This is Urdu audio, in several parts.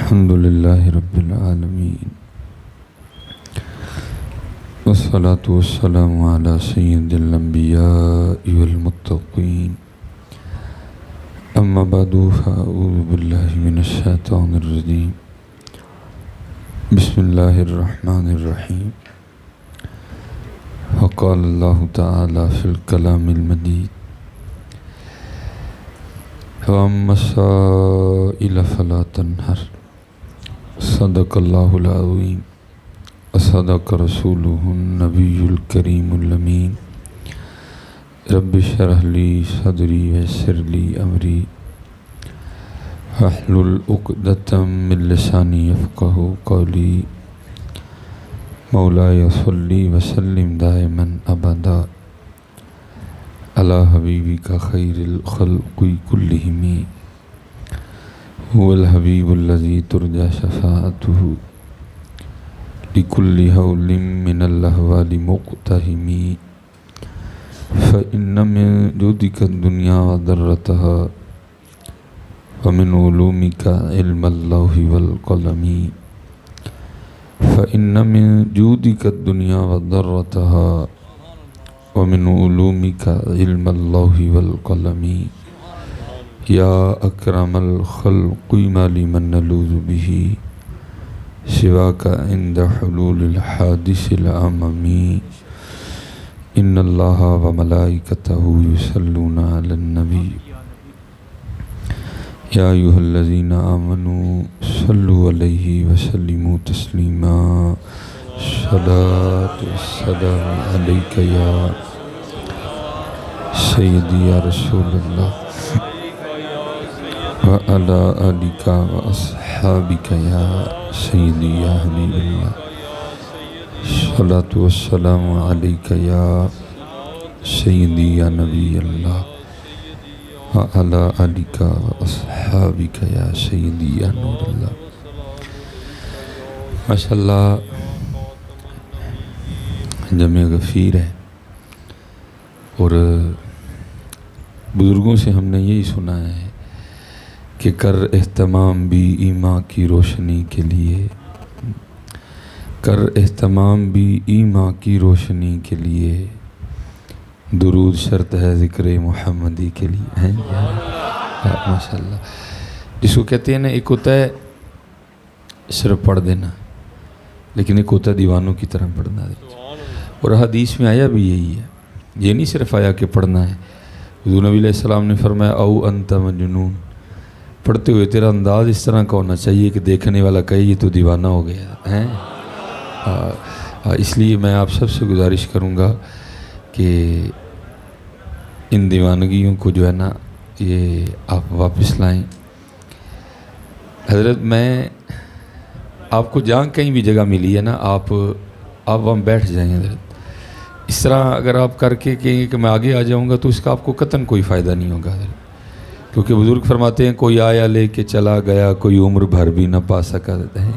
الحمد لله رب العالمين والصلاة والسلام على سيد الأنبياء والمتقين أما بعد فأعوذ بالله من الشيطان الرجيم بسم الله الرحمن الرحيم وقال الله تعالى في الكلام المجيد وأما السائل فلا تنهر صدق الله العظيم وصدق رسوله النبي الكريم الأمين رب اشرح لي صدري ويسر لي أمري واحلل عقدة من لساني يفقهوا قولي مولاي صل وسلم دائما أبدا على حبيبك خير الخلق كلهم هو الحبيب الذي ترجى شفاعته لكل هول من الأهوال مقتهم فإن من جودك الدنيا وضرتها ومن علومك علم اللوح والقلم فإن من جودك الدنيا وضرتها ومن علومك علم اللوح والقلم يا أكرم الخلق ما لمن نلوذ به سواك عند حلول الحادث الأمم إن الله وملائكته يصلون على النبي يا أيها الذين آمنوا صلوا عليه وسلموا تسليما الصلاة والسلام عليك يا سيدي يا رسول الله وعلى آلك وأصحابك يا سيدي يا حبيب الله الصلاة والسلام عليك يا سيدي يا نبي الله وعلى آلك وأصحابك يا سيدي يا نور الله ماشاءاللہ جمع غفیر ہے اور بزرگوں سے ہم نے یہی سنا ہے کہ کر اہتمام بھی ایمان کی روشنی کے لیے کر اہتمام بھی ایمان کی روشنی کے لیے درود شرط ہے ذکر محمدی کے لیے ہیں ماشاءاللہ جس کو کہتے ہیں نا ایک ہوتا ہے صرف پڑھ دینا لیکن ایک ہوتا ہے دیوانوں کی طرح پڑھنا اور حدیث میں آیا بھی یہی ہے یہ نہیں صرف آیا کہ پڑھنا ہے حضور نبی علیہ السلام نے فرمایا او انت مجنون پڑھتے ہوئے تیرا انداز اس طرح کا ہونا چاہیے کہ دیکھنے والا کہے یہ تو دیوانہ ہو گیا ہے اس لیے میں آپ سب سے گزارش کروں گا کہ ان دیوانگیوں کو جو ہے نا یہ آپ واپس لائیں حضرت میں آپ کو جہاں کہیں بھی جگہ ملی ہے نا آپ وہاں بیٹھ جائیں حضرت اس طرح اگر آپ کر کے کہیں کہ میں آگے آ جاؤں گا تو اس کا آپ کو قطعاً کوئی فائدہ نہیں ہوگا حضرت کیونکہ بزرگ فرماتے ہیں کوئی آیا لے کے چلا گیا کوئی عمر بھر بھی نہ پا سکا ہے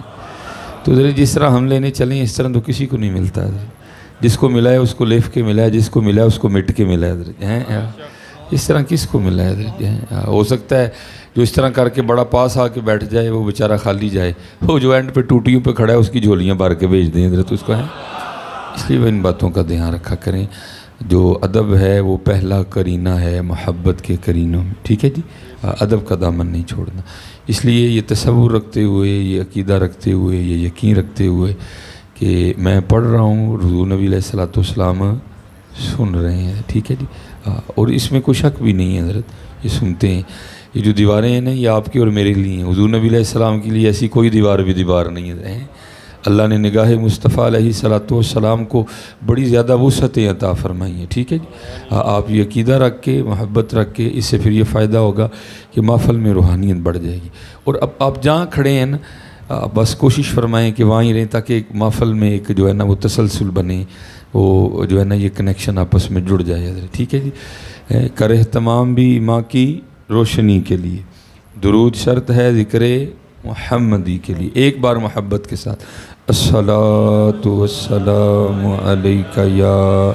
تو حضرت جس طرح ہم لینے چلیں اس طرح تو کسی کو نہیں ملتا حضرت جس کو ملا ہے اس کو لیف کے ملا ہے جس کو ملا ہے اس کو مٹ کے ملا ہے حضرت اس طرح کس کو ملا ہے حضرت ہو سکتا ہے جو اس طرح کر کے بڑا پاس آ کے بیٹھ جائے وہ بیچارہ خالی جائے وہ جو اینڈ پہ ٹوٹیوں پہ کھڑا ہے اس کی جھولیاں بھر کے بھیج دیں حضرت اس کو ہے اس لیے وہ ان باتوں کا دھیان رکھا کریں جو ادب ہے وہ پہلا کرینہ ہے محبت کے کرینوں میں ٹھیک ہے جی ادب کا دامن نہیں چھوڑنا اس لیے یہ تصور رکھتے ہوئے یہ عقیدہ رکھتے ہوئے یہ یقین رکھتے ہوئے کہ میں پڑھ رہا ہوں حضور نبی علیہ السلام سن رہے ہیں ٹھیک ہے جی اور اس میں کوئی شک بھی نہیں ہے حضرت یہ سنتے ہیں یہ جو دیواریں ہیں نا یہ آپ کی اور میرے لیے ہیں حضور نبی علیہ السلام کے لیے ایسی کوئی دیوار نہیں ہے اللہ نے نگاہ مصطفیٰ علیہ السلام کو بڑی زیادہ وسعتیں عطا فرمائی ہیں ٹھیک ہے جی آپ یہ عقیدہ رکھ کے محبت رکھ کے اس سے پھر یہ فائدہ ہوگا کہ محفل میں روحانیت بڑھ جائے گی اور اب آپ جہاں کھڑے ہیں نا بس کوشش فرمائیں کہ وہیں رہیں تاکہ ایک محفل میں ایک جو ہے نا وہ تسلسل بنے وہ جو ہے نا یہ کنیکشن آپس میں جڑ جائے ٹھیک ہے جی کر اہتمام بھی ماں کی روشنی کے لیے درود شرط ہے ذکر محمدی کے لیے ایک بار محبت کے ساتھ الصلاۃ والسلام علیک یا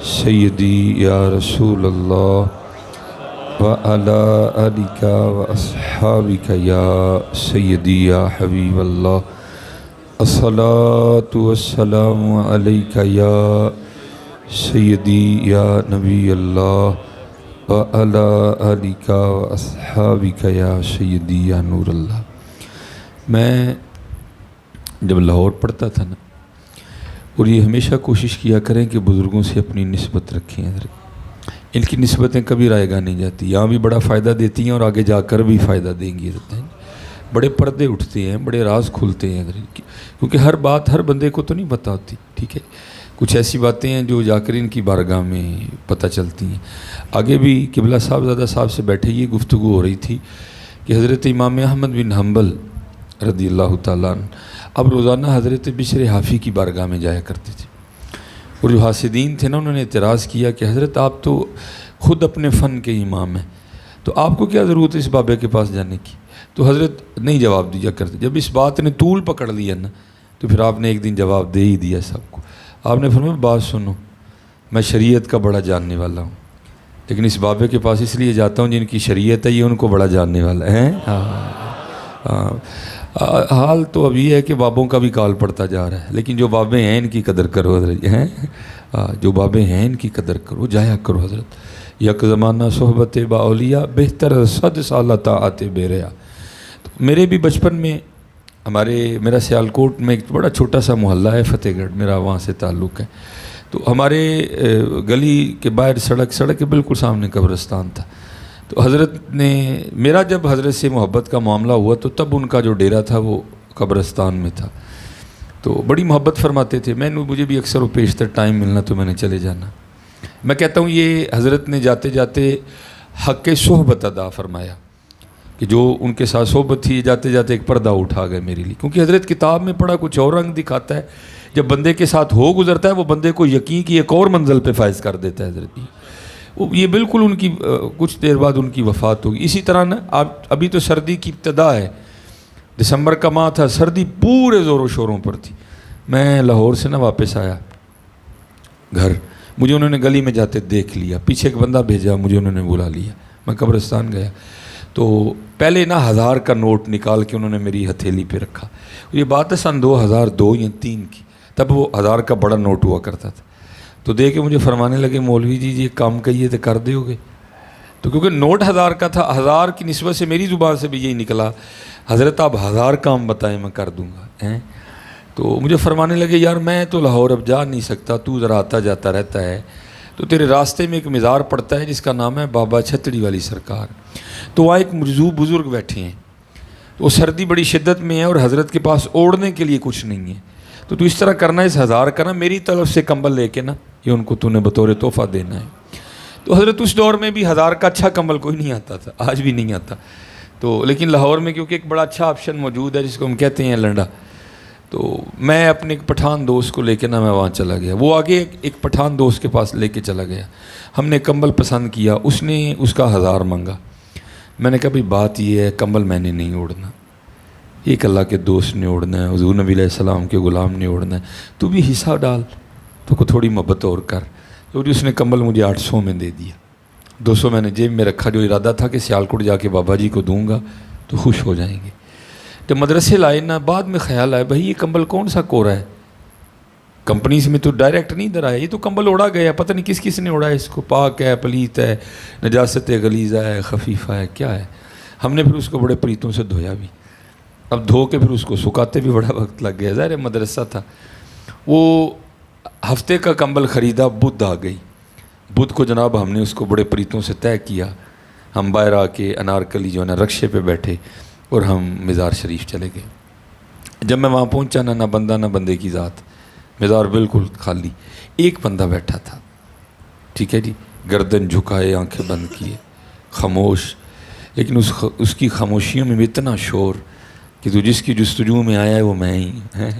سیدی یا رسول اللہ وعلى آلك وأصحابك يا سيدي يا حبيب الله الصلاة والسلام عليك يا سيدي يا نبي الله وعلى آلك وأصحابك يا سيدي يا نور الله. میں جب لاہور پڑھتا تھا نا، اور یہ ہمیشہ کوشش کیا کریں کہ بزرگوں سے اپنی نسبت رکھیں. ان کی نسبتیں کبھی رائے گاہ نہیں جاتی، یہاں بھی بڑا فائدہ دیتی ہیں اور آگے جا کر بھی فائدہ دیں گی. بڑے پردے اٹھتے ہیں، بڑے راز کھلتے ہیں، کیونکہ ہر بات ہر بندے کو تو نہیں پتہ ہوتی. ٹھیک ہے، کچھ ایسی باتیں ہیں جو جا کر ان کی بارگاہ میں پتہ چلتی ہیں. آگے بھی قبلہ صاحبزادہ صاحب سے بیٹھے یہ گفتگو ہو رہی تھی کہ حضرت امام احمد بن حنبل رضی اللہ تعالیٰ عنہ اب روزانہ حضرت بشر حافی کی بارگاہ میں جایا کرتے تھے. اور جو حاسدین تھے نا، انہوں نے اعتراض کیا کہ حضرت آپ تو خود اپنے فن کے امام ہیں، تو آپ کو کیا ضرورت ہے اس بابے کے پاس جانے کی. تو حضرت نہیں جواب دیا کرتے. جب اس بات نے طول پکڑ لیا نا، تو پھر آپ نے ایک دن جواب دے ہی دیا سب کو. آپ نے فرمایا بات سنو، میں شریعت کا بڑا جاننے والا ہوں، لیکن اس بابے کے پاس اس لیے جاتا ہوں جن کی شریعت ہے یہ ان کو بڑا جاننے والا ہے. حال تو اب یہ ہے کہ بابوں کا بھی کال پڑتا جا رہا ہے، لیکن جو بابیں ہیں ان کی قدر کرو حضرت. جو بابیں ہیں ان کی قدر کرو، جایا کرو حضرت. یک زمانہ صحبت با اولیاء بہتر 100 سالہ طاعت بے ریا. میرے بھی بچپن میں میرا سیالکوٹ میں ایک بڑا چھوٹا سا محلہ ہے فتح گڑھ، میرا وہاں سے تعلق ہے. تو ہمارے گلی کے باہر سڑک کے بالکل سامنے قبرستان تھا. تو حضرت نے میرا جب حضرت سے محبت کا معاملہ ہوا تو تب ان کا جو ڈیرا تھا وہ قبرستان میں تھا. تو بڑی محبت فرماتے تھے. مجھے بھی اکثر و بیشتر ٹائم ملنا تو میں نے چلے جانا. میں کہتا ہوں یہ حضرت نے جاتے جاتے حق صحبت ادا فرمایا کہ جو ان کے ساتھ صحبت تھی، جاتے جاتے ایک پردہ اٹھا گئے میرے لیے. کیونکہ حضرت کتاب میں پڑھا کچھ اور رنگ دکھاتا ہے، جب بندے کے ساتھ ہو گزرتا ہے وہ بندے کو یقین کی ایک اور منزل پہ فائز کر دیتا ہے. حضرت یہ بالکل ان کی کچھ دیر بعد ان کی وفات ہوگی. اسی طرح نا ابھی تو سردی کی ابتدا ہے، دسمبر کا ماہ تھا، سردی پورے زور و شوروں پر تھی. میں لاہور سے نا واپس آیا گھر، مجھے انہوں نے گلی میں جاتے دیکھ لیا، پیچھے ایک بندہ بھیجا، مجھے انہوں نے بلا لیا. میں قبرستان گیا تو پہلے نا 1000 کا نوٹ نکال کے انہوں نے میری ہتھیلی پہ رکھا. یہ بات ہے سن 2002 یا 3 کی، تب وہ 1000 کا بڑا نوٹ ہوا کرتا تھا. تو دے کے مجھے فرمانے لگے مولوی جی یہ کام کہیے تو کر دو گے. تو کیونکہ نوٹ 1000 کا تھا، 1000 کی نسبت سے میری زبان سے بھی یہی نکلا حضرت آپ 1000 کام بتائیں میں کر دوں گا. تو مجھے فرمانے لگے یار میں تو لاہور اب جا نہیں سکتا، تو ذرا آتا جاتا رہتا ہے، تو تیرے راستے میں ایک مزار پڑتا ہے جس کا نام ہے بابا چھتڑی والی سرکار. تو وہاں ایک مجذوب بزرگ بیٹھے ہیں، وہ سردی بڑی شدت میں ہے اور حضرت کے پاس اوڑھنے کے لیے کچھ نہیں ہے. تو اس طرح کرنا، اس 1000 کا نا میری طرف سے کمبل لے کے نا یہ ان کو تو نے بطور تحفہ دینا ہے. تو حضرت اس دور میں بھی 1000 کا اچھا کمبل کوئی نہیں آتا تھا، آج بھی نہیں آتا. تو لیکن لاہور میں کیونکہ ایک بڑا اچھا آپشن موجود ہے جس کو ہم کہتے ہیں لنڈا. تو میں اپنے ایک پٹھان دوست کو لے کے نا میں وہاں چلا گیا. وہ آگے ایک پٹھان دوست کے پاس لے کے چلا گیا. ہم نے کمبل پسند کیا، اس نے اس کا 1000 مانگا. میں نے کہا بھائی بات یہ ہے کمبل میں نے نہیں اوڑھنا، ایک اللہ کے دوست نے اوڑھنا ہے، حضور نبی علیہ السلام کے غلام نے اوڑھنا ہے، تو بھی حصہ ڈال، تو کو تھوڑی محبت اور کر. تو اس نے کمبل مجھے 800 میں دے دیا. 200 میں نے جیب میں رکھا، جو ارادہ تھا کہ سیالکوٹ جا کے بابا جی کو دوں گا تو خوش ہو جائیں گے. جب مدرسے لائے نا بعد میں خیال آیا بھائی یہ کمبل کون سا کورا ہے، کمپنیز میں تو ڈائریکٹ نہیں درایا، یہ تو کمبل اوڑا گیا، پتہ نہیں کس کس نے اوڑا ہے اس کو، پاک ہے، پلیت ہے، نجاست غلیظہ ہے، خفیفہ ہے، کیا ہے. ہم نے پھر اس کو بڑے پریتوں سے دھویا بھی. اب دھو کے پھر اس کو سکھاتے بھی بڑا وقت لگ گیا، ظاہر مدرسہ تھا. وہ ہفتے کا کمبل خریدا، بدھ آ گئی. بدھ کو جناب ہم نے اس کو بڑے پریتوں سے طے کیا. ہم باہر آ کے انارکلی جو ہے نا رکشے پہ بیٹھے اور ہم مزار شریف چلے گئے. جب میں وہاں پہنچا نہ بندہ نہ بندے کی ذات، مزار بالکل خالی. ایک بندہ بیٹھا تھا، ٹھیک ہے جی، گردن جھکائے، آنکھیں بند کیے، خاموش. لیکن اس کی خاموشیوں میں بھی اتنا شور کہ تو جس کی جستجو میں آیا ہے وہ میں ہی ہے.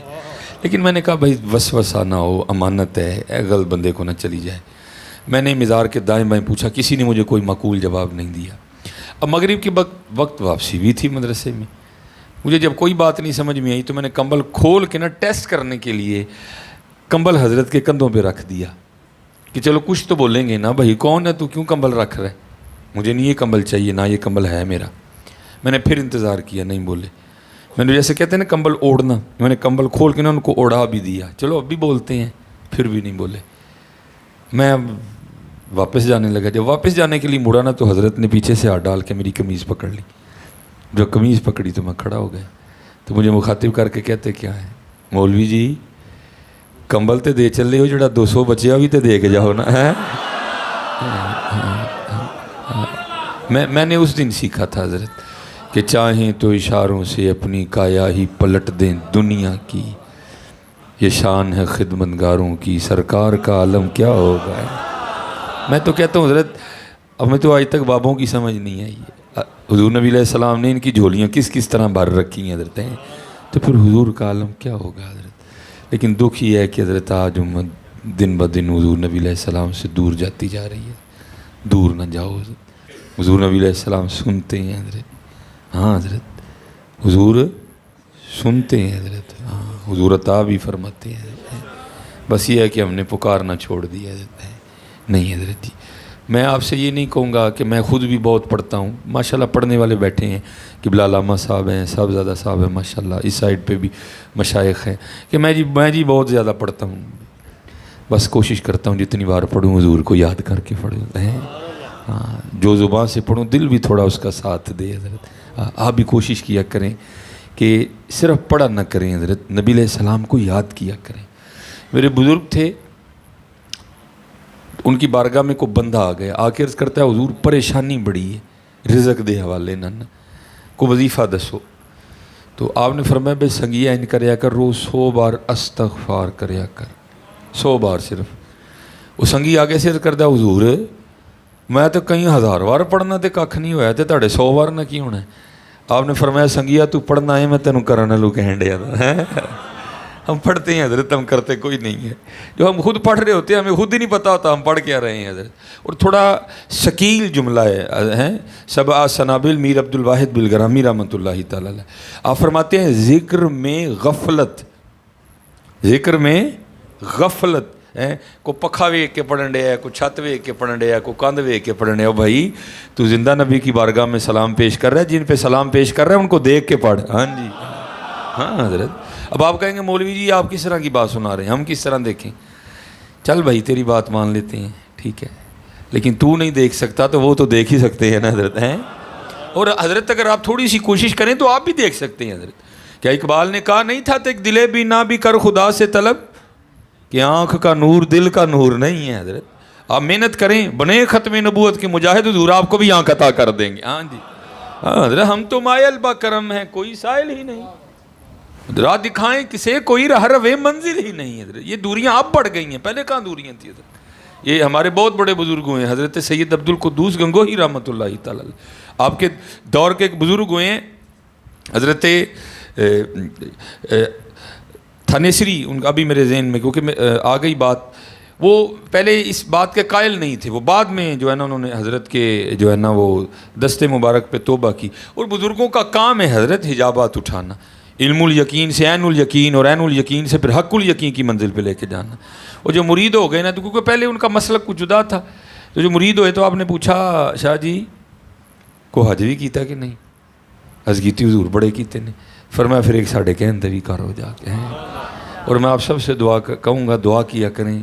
لیکن میں نے کہا بھائی وسوسہ نہ ہو، امانت ہے، غلط بندے کو نہ چلی جائے. میں نے مزار کے دائیں بائیں پوچھا، کسی نے مجھے کوئی معقول جواب نہیں دیا. اب مغرب کے وقت واپسی بھی تھی مدرسے میں. مجھے جب کوئی بات نہیں سمجھ میں آئی تو میں نے کمبل کھول کے نا ٹیسٹ کرنے کے لیے کمبل حضرت کے کندھوں پہ رکھ دیا کہ چلو کچھ تو بولیں گے نا، بھائی کون ہے تو، کیوں کمبل رکھ رہے. مجھے نہیں یہ کمبل چاہیے، نہ یہ کمبل ہے میرا۔ میں نے پھر انتظار کیا، نہیں بولے۔ میں نے جیسے کہتے ہیں نا کمبل اوڑھنا، میں نے کمبل کھول کے نا ان کو اوڑھا بھی دیا، چلو اب بھی بولتے ہیں، پھر بھی نہیں بولے۔ میں اب واپس جانے لگا، جب واپس جانے کے لیے مڑا نا تو حضرت نے پیچھے سے ہاتھ ڈال کے میری قمیض پکڑ لی۔ جو قمیض پکڑی تو میں کھڑا ہو گیا، تو مجھے مخاطب کر کے کہتے کیا ہے، مولوی جی کمبل تے دے چلے ہو، جڑا 200 بچیا بھی تے دے کے جاؤ نا۔ میں نے اس دن سیکھا تھا حضرت کہ چاہیں تو اشاروں سے اپنی کایا ہی پلٹ دیں دنیا کی، یہ شان ہے خدمتگاروں کی، سرکار کا عالم کیا ہوگا۔ میں تو کہتا ہوں حضرت ہمیں تو آج تک بابوں کی سمجھ نہیں آئی ہے، حضور نبی علیہ السلام نے ان کی جھولیاں کس کس طرح بھر رکھی ہیں حضرت ہیں، تو پھر حضور کا عالم کیا ہوگا حضرت۔ لیکن دکھ یہ ہے کہ حضرت آج امت دن بدن حضور نبی علیہ السلام سے دور جاتی جا رہی ہے۔ دور نہ جاؤ حضرت، حضور نبی علیہ السلام سنتے ہیں حضرت، ہاں حضرت حضور سنتے ہیں حضرت، ہاں حضور عطا بھی فرماتے ہیں۔ بس یہ ہے کہ ہم نے پکارنا چھوڑ دیا حضرت۔ نہیں حضرت جی، میں آپ سے یہ نہیں کہوں گا کہ میں خود بھی بہت پڑھتا ہوں، ماشاءاللہ پڑھنے والے بیٹھے ہیں، قبلہ علامہ صاحب ہیں، صاحبزادہ صاحب ہیں، ماشاءاللہ اس سائڈ پہ بھی مشائخ ہیں، کہ میں جی بہت زیادہ پڑھتا ہوں، بس کوشش کرتا ہوں جتنی بار پڑھوں حضور کو یاد کر کے پڑھوں، ہاں جو زبان سے پڑھوں دل بھی تھوڑا اس کا ساتھ دے حضرت۔ آپ بھی کوشش کیا کریں کہ صرف پڑھا نہ کریں حضرت، نبی علیہ السلام کو یاد کیا کریں۔ میرے بزرگ تھے، ان کی بارگاہ میں کوئی بندہ آ گیا، آ کے عرض کرتا ہے حضور پریشانی بڑی ہے، رزق دے حوالے نہ کو وظیفہ دسو۔ تو آپ نے فرمایا بے سنگیا ان کریا کر، روز 100 بار استغفار کریا کر، 100 بار صرف۔ وہ سنگی آگے سے عرض کرتا ہے حضور میں تو کئی 1000 بار پڑھنا تے کھ نہیں ہویا تے تہاڈے 100 بار نہ کی ہونا ہے۔ آپ نے فرمایا سنگیا تو پڑھنا ہے، میں تینوں کرنا لو کہن ڈیا تھا۔ ہم پڑھتے ہیں حضرت، ہم کرتے کوئی نہیں ہے۔ جو ہم خود پڑھ رہے ہوتے ہیں ہمیں خود ہی نہیں پتہ ہوتا ہم پڑھ کیا رہے ہیں حضرت۔ اور تھوڑا شکیل جملہ ہے، سبع سنابل میر عبد الواحد بلگرامی رحمۃ اللہ تعالی علیہ، آپ فرماتے ہیں ذکر میں غفلت ہے، کو پکھا ویک کے پڑھن ڈیا ہے، کو چھت ویک کے پڑھن ڈیا ہے، کو کندھ ویک کے پڑھن ڈیا ہے۔ بھائی تو زندہ نبی کی بارگاہ میں سلام پیش کر رہا ہے، جن پہ سلام پیش کر رہا ہے ان کو دیکھ کے پڑھ۔ ہاں جی ہاں حضرت۔ اب آپ کہیں گے مولوی جی آپ کس طرح کی بات سنا رہے ہیں، ہم کس طرح دیکھیں؟ چل بھائی تیری بات مان لیتے ہیں، ٹھیک ہے، لیکن تو نہیں دیکھ سکتا تو وہ تو دیکھ ہی سکتے ہیں نا حضرت ہیں۔ اور حضرت اگر آپ تھوڑی سی کوشش کریں تو آپ بھی دیکھ سکتے ہیں حضرت۔ کیا اقبال نے کہا نہیں تھا تک دلے بھی نہ بھی کر خدا سے طلب، کہ آنکھ کا نور دل کا نور نہیں ہے حضرت۔ آپ محنت کریں، بنے ختم نبوت کے مجاہد، حضور آپ کو بھی آنکھ عطا کر دیں گے۔ ہاں جی ہاں حضرت، ہم تو مائل با کرم ہیں، کوئی سائل ہی نہیں، راہ دکھائیں کسے کوئی راہ روے منزل ہی نہیں حضرت۔ یہ دوریاں اب بڑھ گئی ہیں، پہلے کہاں دوریاں تھیں حضرت۔ یہ ہمارے بہت بڑے بزرگ ہوئے ہیں، حضرت سید عبد القدوس گنگوہی رحمۃ اللہ تعالی علیہ، آپ کے دور کے ایک بزرگ ہوئے ہیں حضرت تھانیسری، ان کا ابھی میرے ذہن میں کیونکہ آ گئی بات، وہ پہلے اس بات کے قائل نہیں تھے، وہ بعد میں جو ہے نا انہوں نے حضرت کے جو ہے نا وہ دستے مبارک پہ توبہ کی۔ اور بزرگوں کا کام ہے حضرت حجابات اٹھانا، علم الیقین سے عین الیقین، اور عین الیقین سے پھر حق الیقین کی منزل پہ لے کے جانا۔ وہ جو مرید ہو گئے نا، تو کیونکہ پہلے ان کا مسلک کچھ جدا تھا، تو جو مرید ہوئے تو آپ نے پوچھا شاہ جی کو حج بھی کیتا کہ نہیں؟ حج کیتی حضور بڑے کیتے نے۔ فرمایا پھر ایک ساڑھے کہن تے بھی کرو جا کے ہیں۔ اور میں آپ سب سے دعا کہوں گا دعا کیا کریں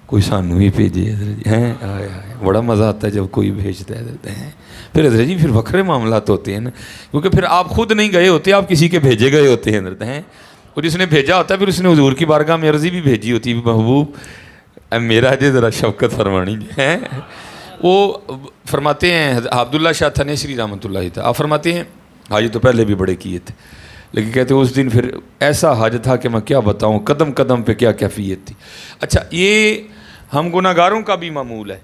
کوئی سانوں ہی بھیجے حضرت ہیں، آئے آئے بڑا مزہ آتا ہے جب کوئی بھیجتا ہے حضرت ہیں۔ پھر حضرت جی پھر وکھرے معاملات ہوتے ہیں نا، کیونکہ پھر آپ خود نہیں گئے ہوتے، آپ کسی کے بھیجے گئے ہوتے ہیں حضرت ہیں۔ اور جس نے بھیجا ہوتا ہے پھر اس نے حضور کی بارگاہ میں عرضی بھی بھیجی ہوتی ہے، محبوب میرا جی ذرا شفقت فرمانی ہے۔ وہ فرماتے ہیں عبداللہ شاہ تھانیسری رحمۃ اللہ تعالیٰ، آپ فرماتے ہیں حج تو پہلے بھی بڑے کیے تھے، لیکن کہتے ہیں اس دن پھر ایسا حج تھا کہ میں کیا بتاؤں، قدم قدم پہ کیا کیفیت تھی۔ اچھا یہ ہم گناہ گاروں کا بھی معمول ہے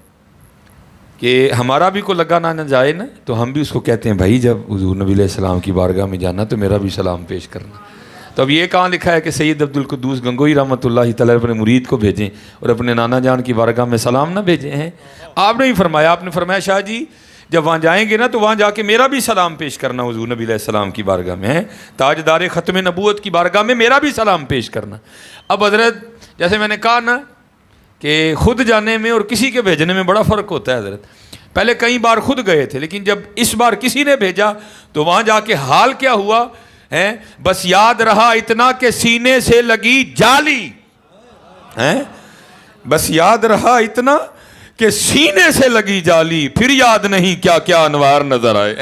کہ ہمارا بھی کو لگا نہ جائے نا، تو ہم بھی اس کو کہتے ہیں بھائی جب حضور نبی علیہ السلام کی بارگاہ میں جانا تو میرا بھی سلام پیش کرنا۔ تو اب یہ کہاں لکھا ہے کہ سید عبد القدوس گنگوہی رحمۃ اللہ تعالیٰ اپنے مرید کو بھیجیں اور اپنے نانا جان کی بارگاہ میں سلام نہ بھیجیں ہیں؟ آپ نے ہی فرمایا، آپ نے فرمایا شاہ جی جب وہاں جائیں گے نا تو وہاں جا کے میرا بھی سلام پیش کرنا حضور نبی علیہ السلام کی بارگاہ میں ہے، تاجدار ختم نبوت کی بارگاہ میں میرا بھی سلام پیش کرنا۔ اب حضرت جیسے میں نے کہا نا کہ خود جانے میں اور کسی کے بھیجنے میں بڑا فرق ہوتا ہے حضرت۔ پہلے کئی بار خود گئے تھے، لیکن جب اس بار کسی نے بھیجا تو وہاں جا کے حال کیا ہوا ہے؟ بس یاد رہا اتنا کہ سینے سے لگی جالی، بس یاد رہا اتنا کہ سینے سے لگی جالی، پھر یاد نہیں کیا کیا انوار نظر آئے۔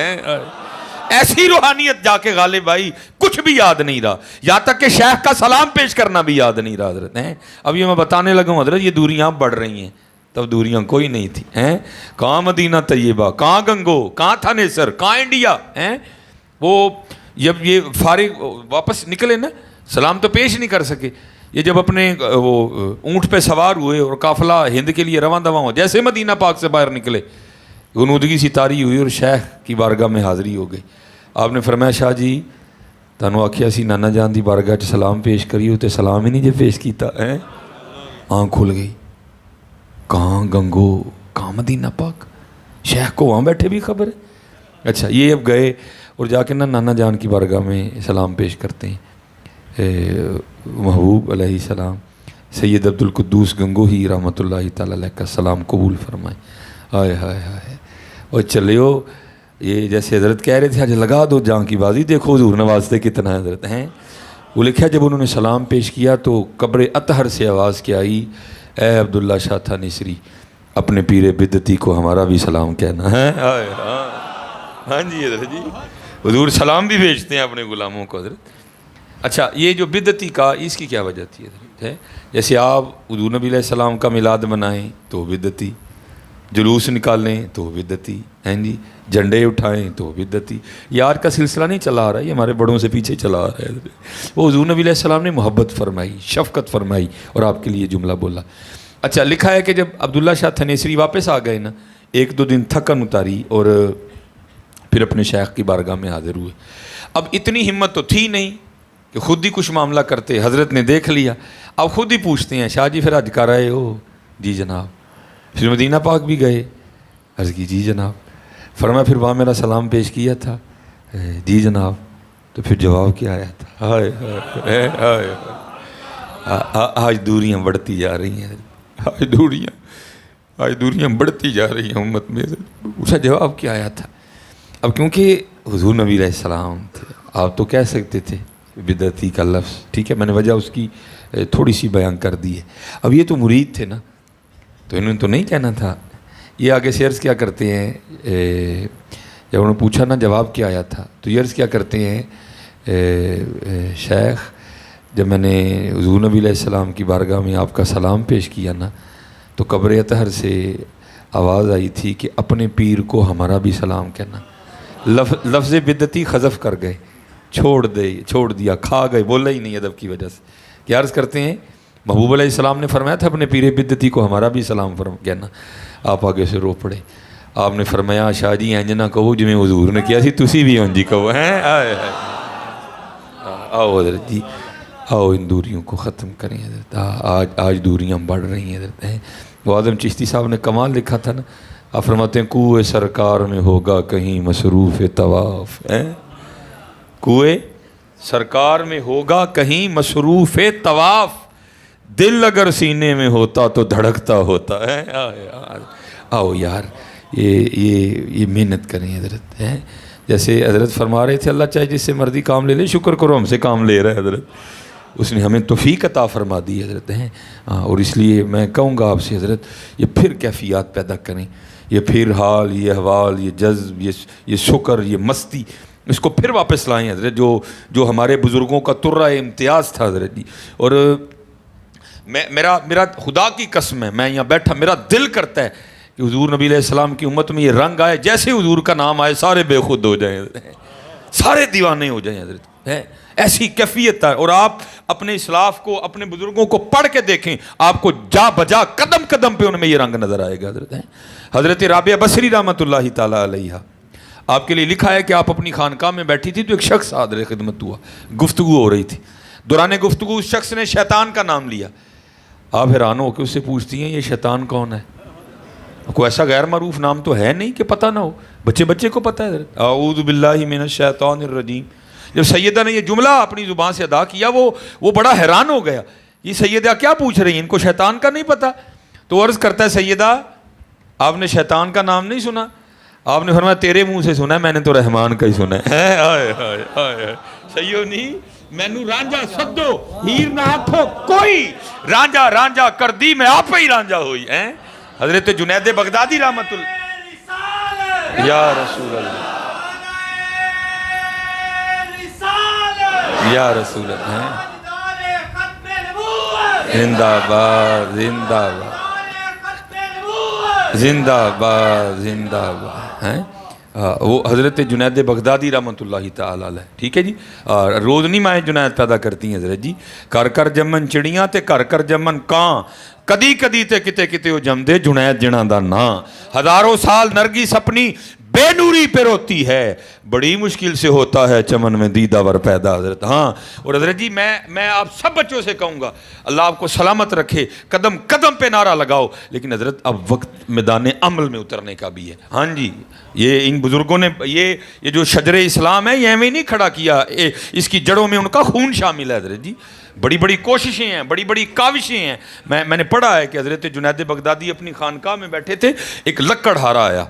ایسی روحانیت جا کے غالب آئی، کچھ بھی یاد نہیں رہا، یہاں تک کہ شیخ کا سلام پیش کرنا بھی یاد نہیں رہا حضرت۔ اب یہ میں بتانے لگا ہوں حضرت، یہ دوریاں بڑھ رہی ہیں، تب دوریاں کوئی نہیں تھی۔ کہاں مدینہ طیبہ، کہاں گنگو، کہاں تھا نیسر، کہاں انڈیا۔ وہ جب یہ فارغ واپس نکلے نا، سلام تو پیش نہیں کر سکے، یہ جب اپنے وہ اونٹ پہ سوار ہوئے اور قافلہ ہند کے لیے رواں دواں ہو، جیسے مدینہ پاک سے باہر نکلے غنودگی سی طاری ہوئی اور شیخ کی بارگاہ میں حاضری ہو گئی۔ آپ نے فرمایا شاہ جی تانوں آکھیا سی نانا جان دی بارگاہ چ سلام پیش کریو تے سلام ہی نہیں جے پیش کیتا۔ آنکھ کھل گئی، کہاں گنگو، کہاں مدینہ پاک، شیخ کو وہاں بیٹھے بھی خبر ہے۔ اچھا یہ اب گئے اور جا کے نانا جان کی بارگاہ میں سلام پیش کرتے ہیں۔ محبوب علیہ السلام سید عبدالقدوس گنگوہی رحمۃ اللہ تعالیٰ علیہ کا سلام قبول فرمائیں۔ ہائے ہائے ہائے، اور چلیو یہ جیسے حضرت کہہ رہے تھے آج لگا دو جان کی بازی، دیکھو حضور نوازتے کتنا ہے حضرت ہیں۔ وہ لکھا جب انہوں نے سلام پیش کیا تو قبر اطہر سے آواز کیا آئی، اے عبداللہ شاہ تھا نصری اپنے پیر بدعتی کو ہمارا بھی سلام کہنا ہے۔ ہاں جی حضرت جی، حضور سلام بھی بھیجتے ہیں اپنے غلاموں کو حضرت۔ اچھا یہ جو بدعتی کا اس کی کیا وجہ تھی حضرت ہے؟ جیسے آپ حضور نبی علیہ السلام کا میلاد منائیں تو بدعتی، جلوس نکالیں تو بدعتی، ہیں جی جھنڈے اٹھائیں تو بدعتی۔ یہ آج کا سلسلہ نہیں چلا آ رہا ہے، یہ ہمارے بڑوں سے پیچھے چلا آ رہا ہے۔ وہ حضور نبی علیہ السلام نے محبت فرمائی، شفقت فرمائی اور آپ کے لیے جملہ بولا۔ اچھا لکھا ہے کہ جب عبداللہ شاہ تھنیسری واپس آ گئے نا، ایک دو دن تھکن اتاری اور پھر اپنے شیخ کی بارگاہ میں حاضر ہوئے۔ اب اتنی ہمت تو تھی نہیں کہ خود ہی کچھ معاملہ کرتے، حضرت نے دیکھ لیا، اب خود ہی پوچھتے ہیں شاہ جی پھر آج کر آئے ہو؟ جی جناب۔ پھر مدینہ پاک بھی گئے، عرض کی جی جناب۔ فرمایا پھر وہاں میرا سلام پیش کیا تھا؟ جی جناب۔ تو پھر جواب کیا آیا تھا؟ ہائے ہائے ہائے، آج دوریاں بڑھتی جا رہی ہیں، آج دوریاں بڑھتی جا رہی ہیں امت میں۔ اس کا جواب کیا آیا تھا؟ اب کیونکہ حضور نبی علیہ السلام تھے، آپ تو کہہ سکتے تھے بدعتی کا لفظ، ٹھیک ہے، میں نے وجہ اس کی تھوڑی سی بیان کر دی ہے۔ اب یہ تو مرید تھے نا، تو انہوں نے تو نہیں کہنا تھا۔ یہ آگے سے عرض کیا کرتے ہیں، جب انہوں نے پوچھا نا جواب کیا آیا تھا، تو یہ عرض کیا کرتے ہیں شیخ جب میں نے حضور نبی علیہ السلام کی بارگاہ میں آپ کا سلام پیش کیا نا، تو قبر اطہر سے آواز آئی تھی کہ اپنے پیر کو ہمارا بھی سلام کہنا۔ لفظ بدعتی حذف کر گئے، چھوڑ دیا، کھا گئے، بولا ہی نہیں ادب کی وجہ سے۔ کیا عرض کرتے ہیں، محبوب علیہ السلام نے فرمایا تھا اپنے پیر بدعتی کو ہمارا بھی سلام کہنا۔ آپ آگے سے رو پڑے۔ آپ نے فرمایا شاہ جی انج نہ کہو جی حضور نے کیا سی، تسی بھی انج کہو۔ آؤ حضرت جی، آؤ ان دوریوں کو ختم کریں حضرت۔ آج دوریاں بڑھ رہی ہیں حضرت۔ وہ اعظم چشتی صاحب نے کمال لکھا تھا نا، آپ فرماتے ہیں کوئے سرکار میں ہوگا کہیں مصروف طواف، کوئے سرکار میں ہوگا کہیں مصروف طواف، دل اگر سینے میں ہوتا تو دھڑکتا ہوتا ہے۔ آؤ یار یہ محنت کریں حضرت۔ جیسے حضرت فرما رہے تھے اللہ چاہے جس سے مرضی کام لے لے، شکر کرو ہم سے کام لے رہا ہے حضرت، اس نے ہمیں توفیق عطا فرما دی حضرت ہیں۔ اور اس لیے میں کہوں گا آپ سے حضرت، یہ پھر کیفیات پیدا کریں، یہ پھر حال، یہ احوال، یہ جذب، یہ شکر، یہ مستی، اس کو پھر واپس لائیں حضرت، جو ہمارے بزرگوں کا ترہ امتیاز تھا حضرت جی۔ اور میرا خدا کی قسم ہے، میں یہاں بیٹھا میرا دل کرتا ہے کہ حضور نبی علیہ السلام کی امت میں یہ رنگ آئے، جیسے حضور کا نام آئے سارے بے خود ہو جائیں، سارے دیوانے ہو جائیں حضرت، ایسی کیفیت ہے۔ اور آپ اپنے اسلاف کو، اپنے بزرگوں کو پڑھ کے دیکھیں، آپ کو جا بجا قدم قدم پہ ان میں یہ رنگ نظر آئے گا حضرت۔ حضرت رابعہ بصری رحمۃ اللہ تعالیٰ علیہ، آپ کے لیے لکھا ہے کہ آپ اپنی خانقاہ میں بیٹھی تھی تو ایک شخص حاضر خدمت ہوا، گفتگو ہو رہی تھی، دوران گفتگو اس شخص نے شیطان کا نام لیا۔ آپ حیران ہو کے اس سے پوچھتی ہیں یہ شیطان کون ہے؟ کوئی ایسا غیر معروف نام تو ہے نہیں کہ پتہ نہ ہو، بچے کو پتہ ہے حضرت۔ اعوذ باللہ من الشیطان الرجیم۔ جب سیدہ نے یہ جملہ اپنی زبان سے ادا کیا وہ بڑا حیران ہو گیا، یہ سیدہ کیا پوچھ رہی ہیں، ان کو شیطان کا نہیں پتہ؟ تو عرض کرتا ہے سیدہ آپ نے شیطان کا نام نہیں سنا؟ آپ نے فرمایا تیرے منہ سے سنا ہے، میں نے تو رحمان کا ہی سنا ہے۔ صحیح ہو نہیں؟ مینو رانجا سدو ہیر نہ ہاتھوں کوئی، رانجا رانجا کر دی میں آپ ہی رانجا ہوئی۔ حضرت جنید بغدادی رحمت اللہ، یا رسول اللہ، یا رسول اللہ، زندہ باد زندہ باد زندہ باد زندہ باد۔ وہ حضرت جنید بغدادی رحمت اللہ تعالی علیہ، ٹھیک ہے جی۔ روز نہیں مائیں جنید پیدا کرتی ہیں حضرت جی، کر کر جمن چڑیاں تے کر کر جمن کان، کدی کدی تے کتے کتے وہ جمدے جنید جناں دا نا، ہزاروں سال نرگس اپنی بے نوری پہ روتی ہے، بڑی مشکل سے ہوتا ہے چمن میں دیدہ ور پیدا حضرت۔ ہاں، اور حضرت جی میں آپ سب بچوں سے کہوں گا اللہ آپ کو سلامت رکھے، قدم قدم پہ نعرہ لگاؤ، لیکن حضرت اب وقت میدان عمل میں اترنے کا بھی ہے۔ ہاں جی، یہ ان بزرگوں نے یہ جو شجر اسلام ہے یہ ہمیں نہیں کھڑا کیا، اس کی جڑوں میں ان کا خون شامل ہے حضرت جی۔ بڑی بڑی کوششیں ہیں، بڑی بڑی کاوشیں ہیں۔ میں نے پڑھا ہے کہ حضرت جنید بغدادی اپنی خانقاہ میں بیٹھے تھے، ایک لکڑہارا آیا،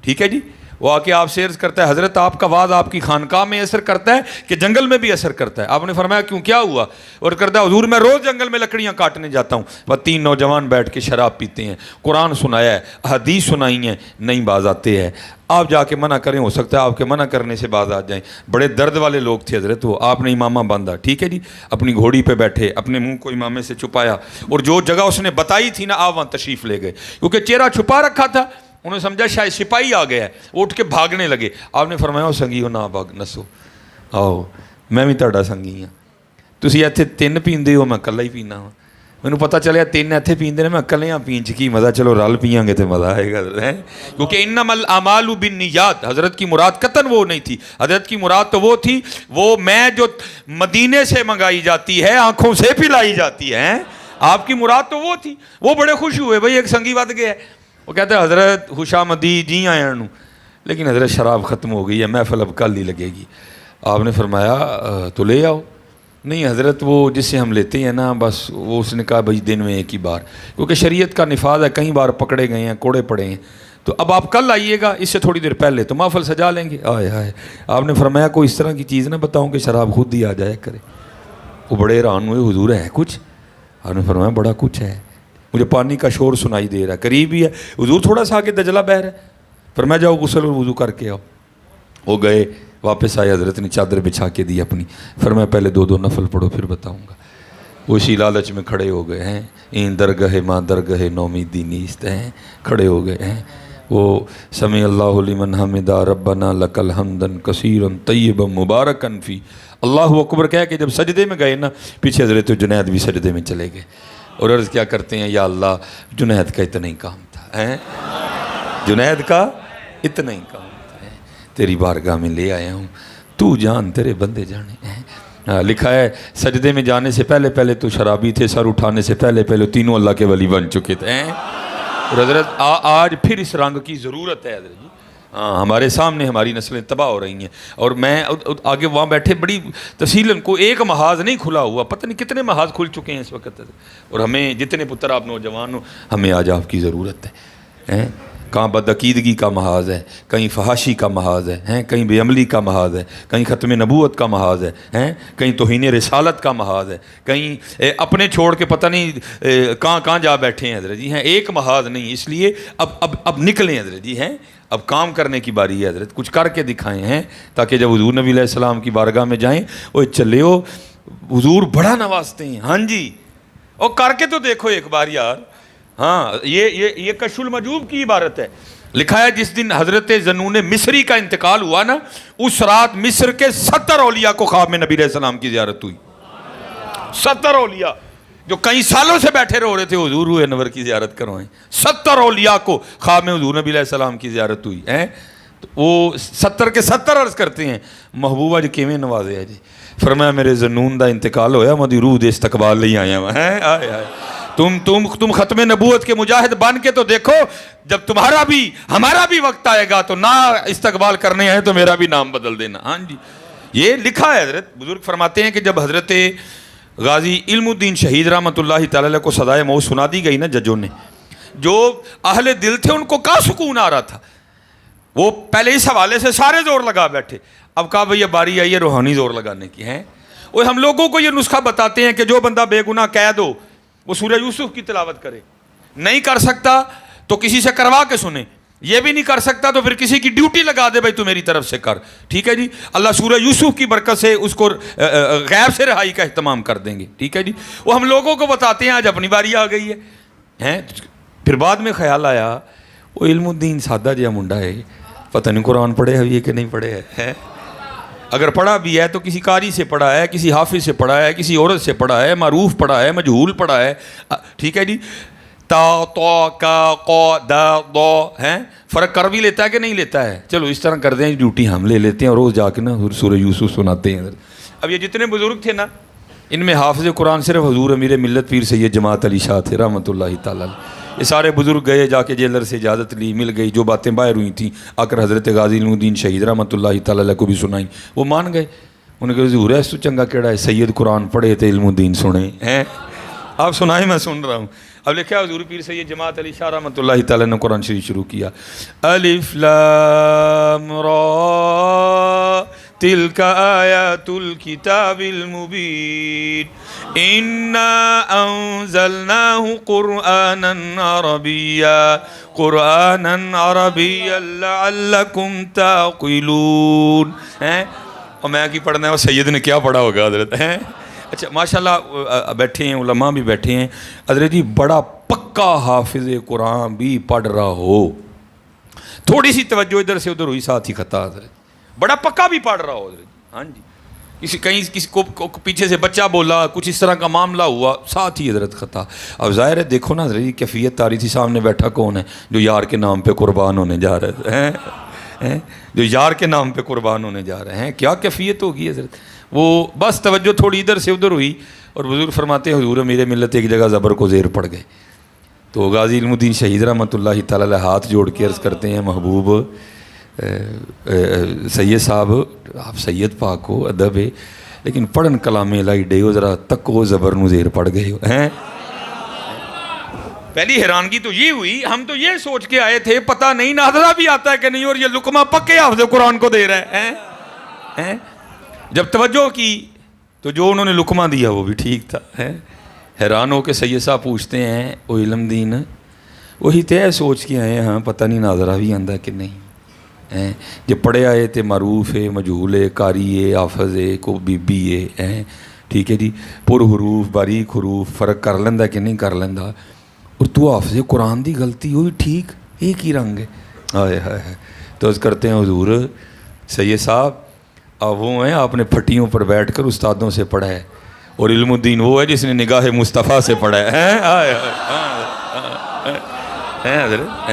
ٹھیک ہے جی، وہ آ کے آپ سے عرض کرتا ہے حضرت آپ کا واز آپ کی خانقاہ میں اثر کرتا ہے کہ جنگل میں بھی اثر کرتا ہے؟ آپ نے فرمایا کیوں، کیا ہوا؟ اور کرتا ہے حضور میں روز جنگل میں لکڑیاں کاٹنے جاتا ہوں، وہ 3 نوجوان بیٹھ کے شراب پیتے ہیں، قرآن سنایا ہے، حدیث سنائی ہیں، نہیں باز آتے ہیں، آپ جا کے منع کریں، ہو سکتا ہے آپ کے منع کرنے سے باز آ جائیں۔ بڑے درد والے لوگ تھے حضرت وہ، آپ نے امامہ باندھا، ٹھیک ہے جی، اپنی گھوڑی پہ بیٹھے، اپنے منہ کو امامے سے چھپایا، اور جو جگہ اس نے بتائی تھی نا آپ وہاں تشریف لے گئے، کیونکہ چہرہ چھپا رکھا تھا، انہوں نے سمجھا شاید سپاہی آ گیا ہے، اٹھ کے بھاگنے لگے۔ آپ نے فرمایا سنگیو نہ بھاگ نسو، آؤ میں بھی تہاڈا سنگی ہاں، تسی ایتھے 3 پیندے ہو، میں کلا ہی پینا ہاں، مینوں پتہ چلیا 3 ایتھے پیندے نے، میں کلیاں پین چ کی مزہ، چلو رل پیاں گے تے مزہ آئے گا، کیونکہ انما الاعمال بالنیات، حضرت کی مراد قطعاً وہ نہیں تھی، حضرت کی مراد تو وہ تھی، وہ میں جو مدینے سے منگائی جاتی ہے، آنکھوں سے پلائی جاتی ہے، آپ کی مراد تو وہ تھی۔ وہ بڑے خوش ہوئے بھائی ایک سنگی ود گیا ہے، وہ کہتے ہیں حضرت خوشامدی جی آیا نو، لیکن حضرت شراب ختم ہو گئی ہے، محفل اب کل ہی لگے گی۔ آپ نے فرمایا تو لے آؤ۔ نہیں حضرت وہ جس سے ہم لیتے ہیں نا بس وہ، اس نے کہا بھائی دن میں ایک ہی بار، کیونکہ شریعت کا نفاذ ہے، کئی بار پکڑے گئے ہیں، کوڑے پڑے ہیں، تو اب آپ کل آئیے گا، اس سے تھوڑی دیر پہلے تو محفل سجا لیں گے۔ آئے ہائے، آپ نے فرمایا کوئی اس طرح کی چیز نہ بتاؤں کہ شراب خود ہی آ جائے کرے۔ وہ بڑے حیران ہوئے، حضور ہے کچھ؟ آپ نے فرمایا بڑا کچھ ہے، مجھے پانی کا شور سنائی دے رہا ہے، قریب ہی ہے، حضور تھوڑا سا آگے دجلہ بہہ رہا ہے، فرمایا جاؤ غسل اور وضو کر کے آؤ۔ وہ گئے، واپس آئے، حضرت نے چادر بچھا کے دی اپنی، فرمایا پہلے 2 نفل پڑھو پھر بتاؤں گا۔ وہ اسی لالچ میں کھڑے ہو گئے ہیں، این درگاہ ماں درگاہ نومیدی نیست ہیں، کھڑے ہو گئے ہیں۔ وہ سمع اللہ لمن حمدا ربنا لک الحمدا کثیرا طیبا مبارکا فی، اللہ اکبر کہہ کے جب سجدے میں گئے نا، پیچھے حضرت جنید بھی سجدے میں چلے گئے، اور عرض کیا کرتے ہیں، یا اللہ جنید کا اتنا ہی کام تھا، جنید کا اتنا ہی کام تھا، تیری بارگاہ میں لے آیا ہوں، تو جان تیرے بندے جانے۔ لکھا ہے سجدے میں جانے سے پہلے پہلے تو شرابی تھے، سر اٹھانے سے پہلے پہلے تینوں اللہ کے ولی بن چکے تھے، اور حضرت آج پھر اس رنگ کی ضرورت ہے حضرت جی۔ ہاں، ہمارے سامنے ہماری نسلیں تباہ ہو رہی ہیں، اور میں آگے وہاں بیٹھے بڑی تفصیلاً کو ایک محاذ نہیں کھلا ہوا، پتہ نہیں کتنے محاذ کھل چکے ہیں اس وقت، اور ہمیں جتنے پتر آپ نوجوان ہو، ہمیں آج آپ کی ضرورت ہے۔ کہاں بدعقیدگی کا محاذ ہے، کہیں فحاشی کا محاذ ہے، کہیں بے عملی کا محاذ ہے، کہیں ختم نبوت کا محاذ ہے، کہیں توہین رسالت کا محاذ ہے، کہیں اپنے چھوڑ کے پتہ نہیں کہاں جا بیٹھے ہیں حضرت جی، ہیں ایک محاذ نہیں، اس لیے اب نکلیں حضرت جی، ہیں اب کام کرنے کی باری ہے حضرت، کچھ کر کے دکھائیں ہیں، تاکہ جب حضور نبی علیہ السلام کی بارگاہ میں جائیں، اوہ چلے ہو حضور بڑا نوازتے ہیں، ہاں جی، اور کر کے تو دیکھو ایک بار یار۔ ہاں، یہ کشف المجوب کی عبارت ہے، لکھا ہے جس دن حضرت ذنون مصری کا انتقال ہوا نا، اس رات مصر کے 70 اولیاء کو خواب میں نبی علیہ السلام کی زیارت ہوئی، 70 اولیاء جو کئی سالوں سے بیٹھے رہے رہے تھے، حضور ہوئے انور کی زیارت کروائیں، 70 اولیاء کو خواب میں حضور نبی علیہ السلام کی زیارت ہوئی ہے۔ تو وہ 70 کے 70 عرض کرتے ہیں محبوبہ جی کیویں نوازے ہے جی، فرمایا میرے ذنون دا انتقال ہویا، مدی روح دے استقبال لئی آیا ہوا ہے، آئے آئے تم ختم نبوت کے مجاہد بن کے تو دیکھو، جب تمہارا بھی ہمارا بھی وقت آئے گا تو نہ استقبال کرنے ہیں تو میرا بھی نام بدل دینا۔ ہاں جی، یہ لکھا ہے حضرت، بزرگ فرماتے ہیں کہ جب حضرت غازی علم الدین شہید رحمۃ اللہ تعالی علیہ کو سزائے موت سنا دی گئی نا ججوں نے، جو اہل دل تھے ان کو کہاں سکون آ رہا تھا، وہ پہلے اس حوالے سے سارے زور لگا بیٹھے، اب کہا بھئی باری آئی ہے روحانی زور لگانے کی ہیں۔ اور ہم لوگوں کو یہ نسخہ بتاتے ہیں کہ جو بندہ بے گناہ قید ہو وہ سورہ یوسف کی تلاوت کرے، نہیں کر سکتا تو کسی سے کروا کے سنے، یہ بھی نہیں کر سکتا تو پھر کسی کی ڈیوٹی لگا دے بھائی تو میری طرف سے کر، ٹھیک ہے جی، اللہ سورہ یوسف کی برکت سے اس کو غیب سے رہائی کا اہتمام کر دیں گے، ٹھیک ہے جی۔ وہ ہم لوگوں کو بتاتے ہیں آج اپنی باری آ گئی ہے۔ پھر بعد میں خیال آیا وہ علم الدین سادہ جہا منڈا ہے، پتہ نہیں قرآن پڑھے ہوئی ہے کہ نہیں پڑھے ہے، اگر پڑھا بھی ہے تو کسی قاری سے پڑھا ہے، کسی حافظ سے پڑھا ہے، کسی عورت سے پڑھا ہے، معروف پڑھا ہے، مجہول پڑھا ہے، ٹھیک ہے جی، تا تو کا قو دا دو ہے، فرق کر بھی لیتا ہے کہ نہیں لیتا ہے؟ چلو اس طرح کر دیں ڈیوٹی ہم لے لیتے ہیں اور روز جا کے نا سورہ یوسف سناتے ہیں۔ اب یہ جتنے بزرگ تھے نا ان میں حافظ قرآن صرف حضور امیر ملت پیر سید جماعت علی شاہ تھے رحمۃ اللہ تعالیٰ علیہ۔ یہ سارے بزرگ گئے جا کے جیلر سے اجازت لی، مل گئی، جو باتیں باہر ہوئی تھیں آ کر حضرت غازی علم الدین شہید رحمۃ اللہ تعالیٰ علیہ کو بھی سنائیں، وہ مان گئے۔ انہوں نے کہا حضور ایسو چنگا کیڑا ہے، سید قرآن پڑھے تھے علم الدین سنے ہیں، آپ سنائیں میں سن رہا ہوں۔ اب لکھا حضور پیر سید جماعت علی شاہ رحمۃ اللہ تعالیٰ نے قرآن شریف شروع کیا، الف لام را تلک آیات الکتاب المبین انا انزلناہ قرآنا عربیا لعلکم تعقلون۔ اور میں کی پڑھنا ہے، وہ سید نے کیا پڑھا ہوگا حضرت ہیں؟ اچھا ماشاءاللہ بیٹھے ہیں علماء بھی بیٹھے ہیں، حضرت جی بڑا پکا حافظ قرآن بھی پڑھ رہا ہو، تھوڑی سی توجہ ادھر سے ادھر ہوئی ساتھ ہی خطا، حضرت بڑا پکا بھی پڑھ رہا ہو حضرت، ہاں جی، کسی کو پیچھے سے بچہ بولا، کچھ اس طرح کا معاملہ ہوا، ساتھ ہی حضرت خطا۔ اب ظاہر ہے دیکھو نا حضرت جی کیفیت تاری تھی، سامنے بیٹھا کون ہے جو یار کے نام پہ قربان ہونے جا رہے ہیں، جو یار کے نام پہ قربان ہونے جا رہے ہیں، کیا کیفیت ہوگی حضرت۔ وہ بس توجہ تھوڑی ادھر سے ادھر ہوئی اور بزرگ فرماتے ہیں حضور میرے ملت ایک جگہ زبر کو زیر پڑ گئے، تو غازی علم الدین شہید رحمۃ اللہ تعالیٰ علیہ ہاتھ جوڑ کے عرض کرتے ہیں محبوب سید صاحب آپ سید پاک ہو، ادب ہے، لیکن پڑھن کلام الہی ڈے ہو ذرا تکو زبر نو زیر پڑ گئے ہیں۔ پہلی حیرانگی تو یہ ہوئی، ہم تو یہ سوچ کے آئے تھے پتہ نہیں ناظرہ بھی آتا ہے کہ نہیں، اور یہ لقمہ پکے حافظ قرآن کو دے رہے ہیں۔ جب توجہ کی تو جو انہوں نے لقمہ دیا وہ بھی ٹھیک تھا، حیران ہو کے سید صاحب پوچھتے ہیں او علم دین وہی تے سوچ کے آئے ہاں پتہ نہیں ناظرہ بھی آندا کہ نہیں، جب پڑھے آئے تھے معروف ہے، مجہول ہے، قاری ہے، حافظ ہے، کو بی بی ہے، ٹھیک ہے جی، پر حروف باریک حروف فرق کر لیندہ کہ نہیں کر لیندہ، اور تو حافظ قرآن دی غلطی ہوئی ٹھیک ایک ہی رنگ ہے، آئے ہائے۔ تو عرض کرتے ہیں حضور سید صاحب اب وہ ہیں آپ نے پھٹیوں پر بیٹھ کر استادوں سے پڑھا ہے، اور علم الدین وہ ہے جس نے نگاہ مصطفیٰ سے پڑھا ہے حضرت۔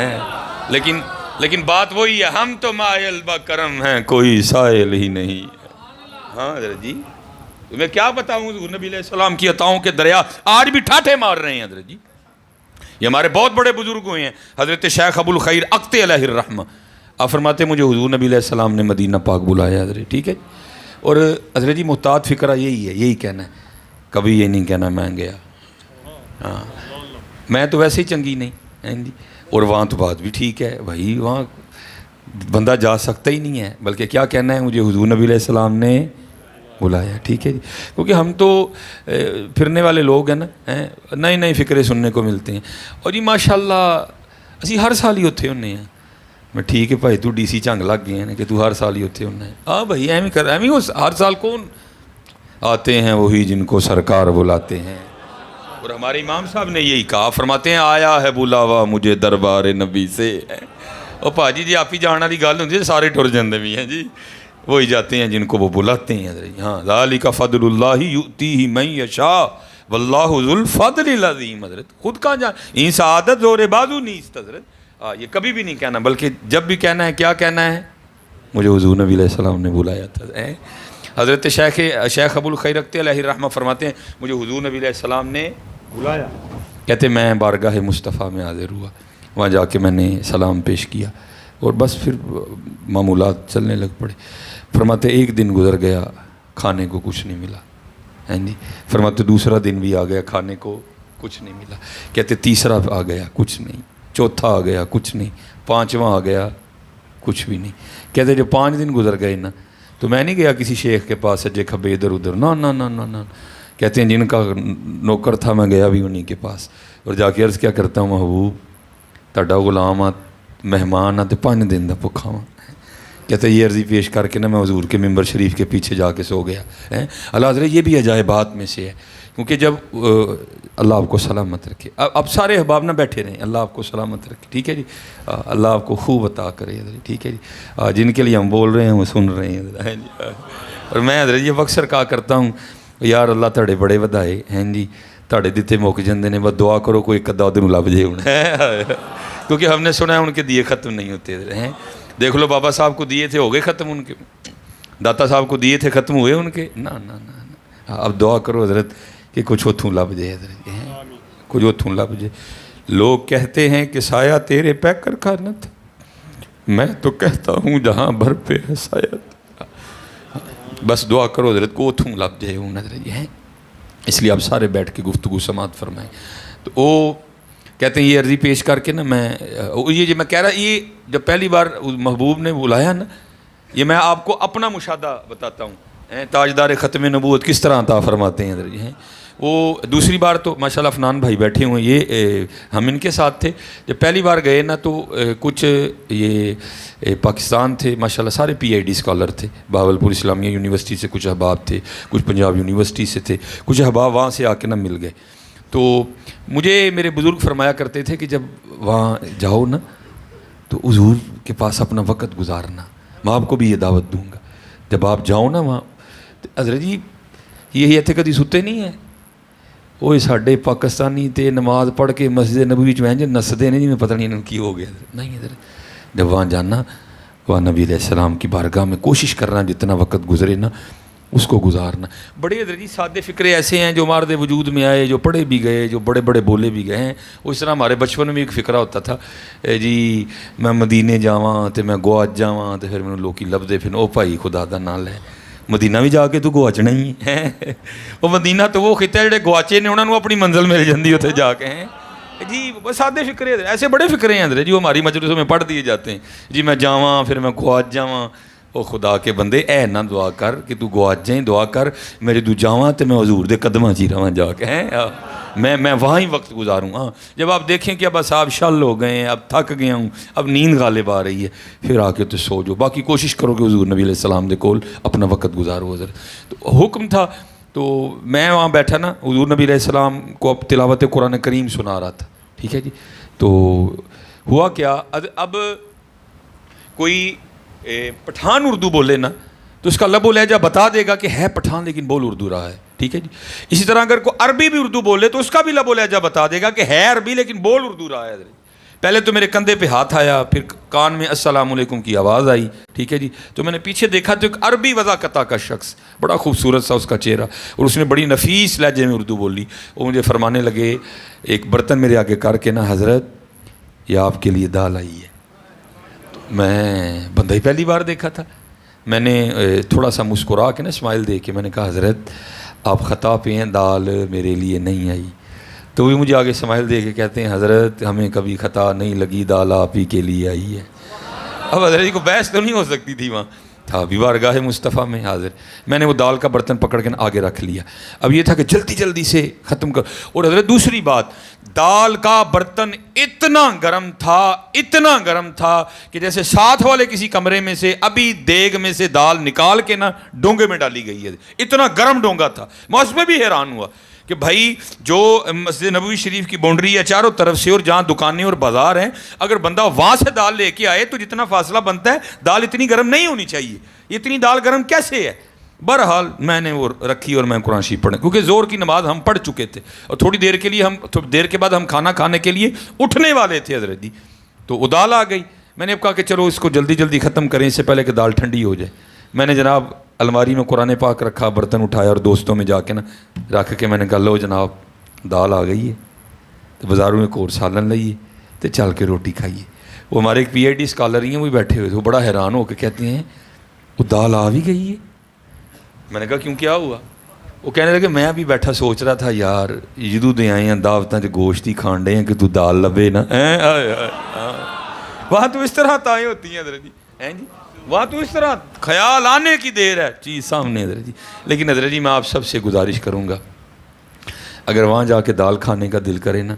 لیکن بات وہی ہے، ہم تو مائل بکرم ہیں کوئی سائل ہی نہیں، ہاں حضرت جی میں کیا بتاؤں، حضور نبی علیہ السلام کی عطاؤں کے دریا آج بھی ٹھاٹھے مار رہے ہیں حضرت جی۔ یہ ہمارے بہت بڑے بزرگ ہوئے ہیں، حضرت شیخ ابو الخیر اقتے علیہ الرحمہ، آپ فرماتے ہیں مجھے حضور نبی علیہ السلام نے مدینہ پاک بلایا حضرت، ٹھیک ہے، اور حضرت جی محتاط فکرہ یہی ہے، یہی کہنا ہے، کبھی یہ نہیں کہنا میں گیا، ہاں میں تو ویسے ہی چنگی نہیں، اور وہاں تو بات بھی ٹھیک ہے بھائی، وہاں بندہ جا سکتا ہی نہیں ہے، بلکہ کیا کہنا ہے مجھے حضور نبی علیہ السلام نے بلایا، ٹھیک ہے جی، کیونکہ ہم تو پھرنے والے لوگ ہیں نا، نئے نئے فکرے سننے کو ملتے ہیں، اور جی ماشاءاللہ اسی ہر سال ہی ہوتے ہونے ہیں، میں ٹھیک ہے بھائی تو ڈی سی جھنگ لگ گئے ہیں کہ تو ہر سال ہی ہوتے ہونا ہے، ہاں بھائی ایمی کر ایمی ہو، ہر سال کون آتے ہیں وہی جن کو سرکار بلاتے ہیں، اور ہمارے امام صاحب نے یہی کہا، فرماتے ہیں آیا ہے بلاوا مجھے دربار نبی سے، اور پاجی جی آپ ہی جانا دی گل ہوندی ہے سارے ٹر جاندے بھی ہیں جی، وہی جاتے ہیں جن کو وہ بلاتے ہیں حضرت، ہاں ذالک فضل اللہ یؤتیہ من یشاء واللہ ذو الفضل العظیم، حضرت خود کہاں جان این سعادت زور بازو نیست حضرت، یہ کبھی بھی نہیں کہنا، بلکہ جب بھی کہنا ہے کیا کہنا ہے، مجھے حضور نبی علیہ السلام نے بلایا تھا۔ حضرت شیخ ابو الخیر اقتے علیہ الرحمہ فرماتے ہیں مجھے حضور نبی علیہ السلام نے بلایا، کہتے میں بارگاہ مصطفیٰ میں حاضر ہوا، وہاں جا کے میں نے سلام پیش کیا اور بس پھر معمولات چلنے لگ پڑے۔ فرماتے ایک دن گزر گیا کھانے کو کچھ نہیں ملا، ہاں جی، فرماتے دوسرا دن بھی آ گیا کھانے کو کچھ نہیں ملا. کہتے تیسرا آ گیا, کچھ نہیں. چوتھا آ گیا, کچھ نہیں. پانچواں آ گیا, کچھ بھی نہیں. کہتے جب 5 دن گزر گئے نا تو میں نہیں گیا کسی شیخ کے پاس سجے کھبے ادھر ادھر, نہ. کہتے ہیں جن کا نوکر تھا میں گیا بھی انہیں کے پاس اور جا کے عرض کیا کرتا ہوں, محبوب تہاڈا غلام آ مہمان آ تے 5 دن دا بھکھا ہاں. کہتے یہ عرضی پیش کر کے نا میں حضور کے ممبر شریف کے پیچھے جا کے سو گیا. اللہ حضرت یہ بھی عجائبات میں سے ہے, کیونکہ جب اللہ آپ کو سلامت رکھے. اب سارے احباب نہ بیٹھے رہیں, اللہ آپ کو سلامت رکھے, ٹھیک ہے جی. اللہ آپ کو خوب عطا کرے حضرت, ٹھیک ہے جی. جن کے لیے ہم بول رہے ہیں وہ سن رہے ہیں حضرت. اور میں حضرت یہ اکثر کہا کرتا ہوں, یار اللہ تھوڑے بڑے ودائے ہیں جی, تھوڑے دیتے مک جاندے نے, بس دعا کرو کوئی کدا ادھر لب جائے ہوں. کیونکہ ہم نے سنا ہے ان کے دیے ختم نہیں ہوتے ہیں. دیکھ لو بابا صاحب کو دیے تھے ہو گئے ختم ان کے, داتا صاحب کو دیے تھے ختم ہوئے ان کے, نہ. اب دعا کرو حضرت کہ کچھ اتھوں لب جائے حضرت, کچھ اتھوں لب جائے. لوگ کہتے ہیں کہ سایہ تیرے پہ کر کھانا تھا, میں تو کہتا ہوں جہاں بھر پہ ہے سایہ. بس دعا کرو حضرت کو اتھوں لب جائے ہوں حضرت ہیں. اس لیے آپ سارے بیٹھ کے گفتگو سماعت فرمائیں. تو وہ کہتے ہیں یہ عرضی پیش کر کے نا یہ جو میں کہہ رہا, یہ جب پہلی بار محبوب نے بلایا نا, یہ میں آپ کو اپنا مشاہدہ بتاتا ہوں. تاجدار ختم نبوت کس طرح عطا فرماتے ہیں حضرت ہیں. وہ دوسری بار تو ماشاءاللہ افنان بھائی بیٹھے ہوئے, یہ ہم ان کے ساتھ تھے. جب پہلی بار گئے نا تو کچھ یہ پاکستان تھے ماشاءاللہ, سارے PhD اسکالر تھے. بہاولپور اسلامیہ یونیورسٹی سے کچھ احباب تھے, کچھ پنجاب یونیورسٹی سے تھے, کچھ احباب وہاں سے آ کے نہ مل گئے. تو مجھے میرے بزرگ فرمایا کرتے تھے کہ جب وہاں جاؤ نا تو حضور کے پاس اپنا وقت گزارنا. میں آپ کو بھی یہ دعوت دوں گا, جب آپ جاؤ نا وہاں. حضرت جی یہ اتنے کدی ستے نہیں ہیں, وہ ساڈے پاکستانی تے نماز پڑھ کے مسجد نبوی چ نسدے نے, جی میں پتہ نہیں انہوں کی ہو گیا. نہیں حضرت جب وہاں جانا, وہاں نبی علیہ السلام کی بارگاہ میں کوشش کرنا جتنا وقت گزرے نا اس کو گزارنا. بڑے حضرت جی سادے فکرے ایسے ہیں جو ہمارے وجود میں آئے, جو پڑھے بھی گئے, جو بڑے بڑے بولے بھی گئے ہیں. اس طرح ہمارے بچپن میں ایک فکرہ ہوتا تھا, جی میں مدینے جاواں تے میں گواچ جاواں تے پھر مینوں لوکی لبدے پھر او بھائی خدا دا نام لے مدینہ بھی جا کے تو گواچنا ہی ہے. وہ مدینہ تو وہ خطہ جڑے گواچے نے انہوں نے اپنی منزل مل جاندی اتنے جا کے ہیں. جی بس سادے فکرے ایسے بڑے فکرے ہیں حضرت جو ہماری مجلسوں میں پڑھ دیے جاتے ہیں. جی میں جاواں پھر میں گواچ جاواں. او خدا کے بندے اے نہ دعا کر کہ تو گواچ جائیں, دعا کر میرے تو جاواں تے میں حضور دے قدماں چ رہواں جا کے ہیں, میں وہاں ہی وقت گزاروں. ہاں جب آپ دیکھیں کہ اب صاحب شل ہو گئے ہیں, اب تھک گیا ہوں, اب نیند غالب آ رہی ہے, پھر آ کے تو سو جو. باقی کوشش کرو کہ حضور نبی علیہ السلام دے کول اپنا وقت گزارو حضرت. تو حکم تھا, تو میں وہاں بیٹھا نا, حضور نبی علیہ السلام کو اب تلاوت قرآن کریم سنا رہا تھا, ٹھیک ہے جی. تو ہوا کیا, اب کوئی پٹھان اردو بولے نا تو اس کا لب و لہجہ بتا دے گا کہ ہے پٹھان لیکن بول اردو رہا ہے, ٹھیک ہے جی. اسی طرح اگر کوئی عربی بھی اردو بولے تو اس کا بھی لب و لہجہ بتا دے گا کہ ہے عربی لیکن بول اردو رہا ہے. پہلے تو میرے کندھے پہ ہاتھ آیا, پھر کان میں السلام علیکم کی آواز آئی, ٹھیک ہے جی. تو میں نے پیچھے دیکھا تو ایک عربی وضاقتہ کا شخص, بڑا خوبصورت سا اس کا چہرہ, اور اس نے بڑی نفیس لہجے میں اردو بولی. وہ مجھے فرمانے لگے, ایک برتن میرے آگے کر کے نا, حضرت یہ آپ کے لیے دال آئی ہے. میں بندہ ہی پہلی بار دیکھا تھا, میں نے تھوڑا سا مسکرا کے نا اسمائل دے کے میں نے کہا حضرت آپ خطا پہ ہیں, دال میرے لیے نہیں آئی. تو وہ مجھے آگے اسمائل دے کے کہتے ہیں حضرت ہمیں کبھی خطا نہیں لگی, دال آپ ہی کے لیے آئی ہے. اب حضرت جی کو بحث تو نہیں ہو سکتی تھی, وہاں تھا بھی بارگاہ مصطفیٰ میں حاضر. میں نے وہ دال کا برتن پکڑ کے آگے رکھ لیا. اب یہ تھا کہ جلدی جلدی سے ختم کر. اور حضرت دوسری بات, دال کا برتن اتنا گرم تھا کہ جیسے ساتھ والے کسی کمرے میں سے ابھی دیگ میں سے دال نکال کے نا ڈونگے میں ڈالی گئی ہے. اتنا گرم ڈونگا تھا. میں اس میں بھی حیران ہوا کہ بھائی جو مسجد نبوی شریف کی باؤنڈری ہے چاروں طرف سے, اور جہاں دکانیں اور بازار ہیں, اگر بندہ وہاں سے دال لے کے آئے تو جتنا فاصلہ بنتا ہے دال اتنی گرم نہیں ہونی چاہیے. اتنی دال گرم کیسے ہے؟ بہرحال میں نے وہ رکھی اور میں قرآن شریف پڑھا, کیونکہ زور کی نماز ہم پڑھ چکے تھے اور تھوڑی دیر کے بعد ہم کھانا کھانے کے لیے اٹھنے والے تھے حضرت جی. تو وہ دال آ گئی. میں نے اب کہا کہ چلو اس کو جلدی جلدی ختم کریں اس سے پہلے کہ دال ٹھنڈی ہو جائے. میں نے جناب الماری میں قرآن پاک رکھا, برتن اٹھایا اور دوستوں میں جا کے نا رکھ کے میں نے کہا لو جناب دال آ گئی ہے, تو بازاروں میں ایک اور سالن لائیے تو چل کے روٹی کھائیے. وہ ہمارے ایک PhD اسکالر ہی ہیں, وہ بیٹھے ہوئے تھے, وہ بڑا حیران ہو کے کہتے ہیں وہ دال آ بھی گئی ہے. میں نے کہا کیوں, کیا ہوا؟ وہ کہنے لگے میں بھی بیٹھا سوچ رہا تھا یار جدوں دے آئے ہیں دعوتاں چ گوشت ہی کھان ڈے ہیں کہ تو دال لبے نا. وہاں تو اس طرح تائیں ہوتی ہیں حضرت جی, وہاں تو اس طرح خیال آنے کی دیر ہے, چیز سامنے حضرت جی. لیکن حضرت جی میں آپ سب سے گزارش کروں گا, اگر وہاں جا کے دال کھانے کا دل کرے نا,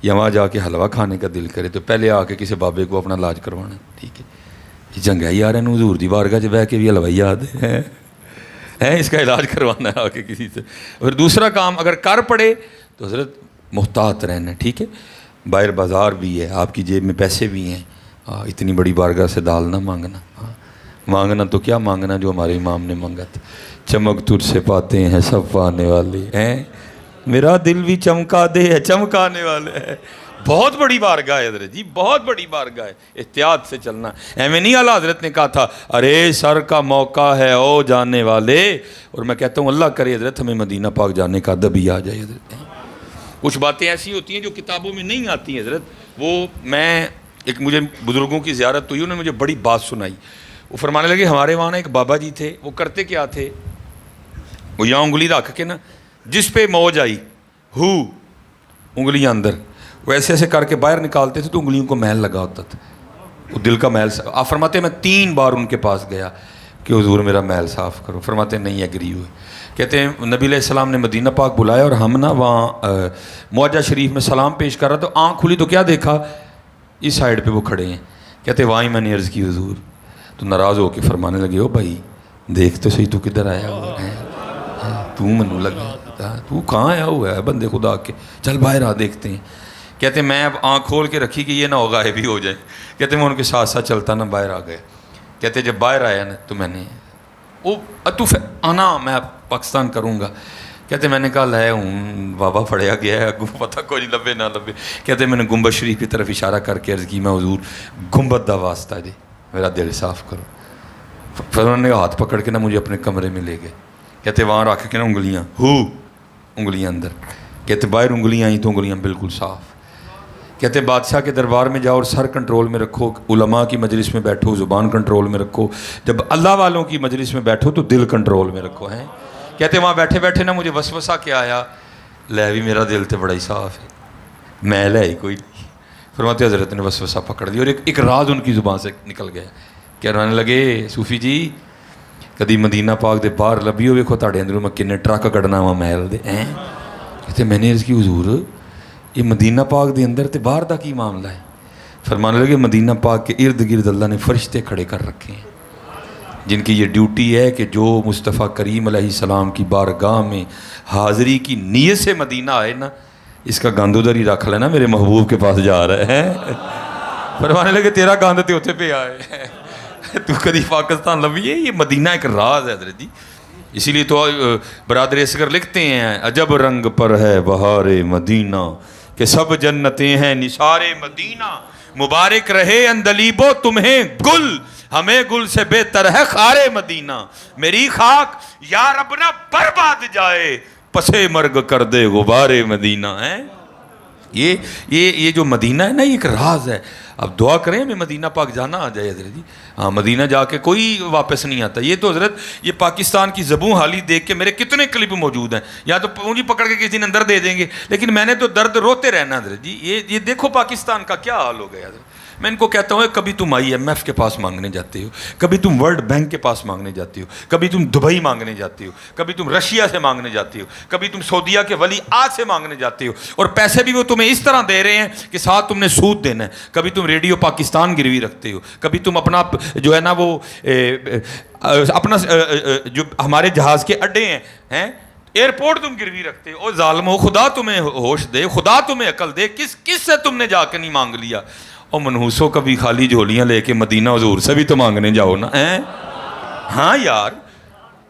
یا وہاں جا کے حلوہ کھانے کا دل کرے, تو پہلے آ کے کسی بابے کو اپنا علاج کروانا. ٹھیک ہے, یہ چنگا یار ہے حضور دی بارگاہ چ بہ کے بھی حلوائی یاد ہے, اس کا علاج کروانا ہے آ کے کسی سے. اور دوسرا کام اگر کر پڑے تو حضرت محتاط رہنا. ٹھیک ہے, باہر بازار بھی ہے, آپ کی جیب میں پیسے بھی ہیں, اتنی بڑی بارگاہ سے دال نہ مانگنا. مانگنا تو کیا مانگنا جو ہمارے امام نے مانگا تھا, چمک تجھ سے پاتے ہیں سب پانے والے ہیں, میرا دل بھی چمکا دے ہے چمکانے والے ہے. بہت بڑی بارگاہ ہے حضرت جی, بہت بڑی بارگاہ ہے, احتیاط سے چلنا. ایویں نہیں اعلیٰ حضرت نے کہا تھا ارے سر کا موقع ہے او جانے والے. اور میں کہتا ہوں اللہ کرے حضرت ہمیں مدینہ پاک جانے کا ادب ہی آ جائے حضرت. کچھ باتیں ایسی ہوتی ہیں جو کتابوں میں نہیں آتی ہیں حضرت. وہ میں ایک مجھے بزرگوں کی زیارت ہوئی, انہوں نے مجھے بڑی بات سنائی. وہ فرمانے لگے ہمارے وہاں ایک بابا جی تھے, وہ کرتے کیا تھے, وہ یہاں انگلی رکھ کے نا جس پہ موج آئی ہو انگلیاں اندر, وہ ایسے ایسے کر کے باہر نکالتے تھے تو انگلیوں کو میل لگا ہوتا تھا, وہ دل کا میل. آپ فرماتے ہیں میں 3 بار ان کے پاس گیا کہ حضور میرا میل صاف کرو. فرماتے ہیں نہیں ایگری ہوئے. کہتے ہیں نبی علیہ السلام نے مدینہ پاک بلایا اور ہم نا وہاں معجہ شریف میں سلام پیش کر رہا تو آنکھ کھلی تو کیا دیکھا, اس سائڈ پہ وہ کھڑے ہیں. کہتے وہاں ہی میں نے عرض کی حضور, تو ناراض ہو کے فرمانے لگے او بھائی دیکھ تو صحیح تو کدھر آیا ہوا ہے, تو منو لگا تو کہاں آیا ہوا ہے بندے خدا کے, چل باہر آ دیکھتے ہیں. کہتے ہیں میں اب آنکھ کھول کے رکھی کہ یہ نہ ہو غائب ہی ہو جائے. کہتے ہیں میں ان کے ساتھ ساتھ چلتا نا باہر آ گئے. کہتے ہیں جب باہر آیا نا تو میں نے او اتوف آنا میں پاکستان کروں گا. کہتے ہیں میں نے کہا لے ہوں بابا پڑھیا گیا ہے اگوں پتہ کوئی نہیں لبے نہ لبے. کہتے ہیں میں نے گنبد شریف کی طرف اشارہ کر کے عرض کی میں حضور گنبد دا واسطہ دے میرا دل صاف کرو. پھر انہوں نے ہاتھ پکڑ کے نا مجھے اپنے کمرے میں لے گئے. کہتے وہاں رکھ کے نا انگلیاں انگلیاں اندر. کہتے باہر انگلیاں آئیں تو انگلیاں بالکل صاف. کہتے بادشاہ کے دربار میں جاؤ اور سر کنٹرول میں رکھو, علماء کی مجلس میں بیٹھو زبان کنٹرول میں رکھو, جب اللہ والوں کی مجلس میں بیٹھو تو دل کنٹرول میں رکھو. ہیں کہتے وہاں بیٹھے بیٹھے نا مجھے وسوسہ کیا آیا, لے بھی میرا دل تو بڑا ہی صاف ہے, میل ہے ہی کوئی نہیں. فرماتے حضرت نے وسوسہ پکڑ دیا اور ایک راز ان کی زبان سے نکل گیا. کہنے لگے صوفی جی کدی مدینہ پاک دے باہر لبھی ہو ویکھو تہاڈے اندروں میں کنے ٹرک کڈنا وا میل دے. کہتے میں نے عرض کی حضور یہ مدینہ پاک دے اندر تے باہر دا کی معاملہ ہے. فرمانے لگے مدینہ پاک کے ارد گرد اللہ نے فرشتے کھڑے کر رکھے ہیں جن کی یہ ڈیوٹی ہے کہ جو مصطفیٰ کریم علیہ السلام کی بارگاہ میں حاضری کی نیت سے مدینہ آئے نا, اس کا گند ادھر ہی رکھ لینا میرے محبوب کے پاس جا رہے ہیں. فرمانے لگے تیرا گند تے اتنے پہ آئے, تو کدی پاکستان لبھی ہے. یہ مدینہ ایک راز ہے حضرت جی. اسی لیے تو برادر اصغر لکھتے ہیں عجب رنگ پر ہے بہار مدینہ کہ سب جنتیں ہیں نثار مدینہ, مبارک رہے اندلیبو تمہیں گل ہمیں گل سے بہتر ہے خار مدینہ, میری خاک یا رب نہ برباد جائے پسے مرگ کر دے غبار مدینہ. ہے یہ جو مدینہ ہے نا یہ ایک راز ہے. اب دعا کریں ہمیں مدینہ پاک جانا آ جائے حضرت جی. ہاں مدینہ جا کے کوئی واپس نہیں آتا. یہ تو حضرت یہ پاکستان کی زبوں حالی دیکھ کے میرے کتنے کلپ موجود ہیں, یا تو پونجی پکڑ کے کسی دن اندر دے دیں گے, لیکن میں نے تو درد روتے رہنا حضرت جی. یہ دیکھو پاکستان کا کیا حال ہو گیا حضرت. میں ان کو کہتا ہوں کبھی تم IMF کے پاس مانگنے جاتے ہو, کبھی تم ورلڈ بینک کے پاس مانگنے جاتے ہو, کبھی تم دبئی مانگنے جاتے ہو, کبھی تم رشیا سے مانگنے جاتے ہو, کبھی تم سعودیہ کے ولی عہد سے مانگنے جاتے ہو, اور پیسے بھی وہ تمہیں اس طرح دے رہے ہیں کہ ساتھ تم نے سود دینا ہے. کبھی تم ریڈیو پاکستان گروی رکھتے ہو, کبھی تم اپنا جو ہے نا وہ اپنا جو ہمارے جہاز کے اڈے ہیں ایئرپورٹ تم گروی رکھتے ہو. ظالمو خدا تمہیں ہوش دے, خدا تمہیں عقل دے, کس سے تم نے جا کے نہیں مانگ لیا. اور منحوسوں کبھی خالی جھولیاں لے کے مدینہ حضور سے بھی تو مانگنے جاؤ نا. ہاں یار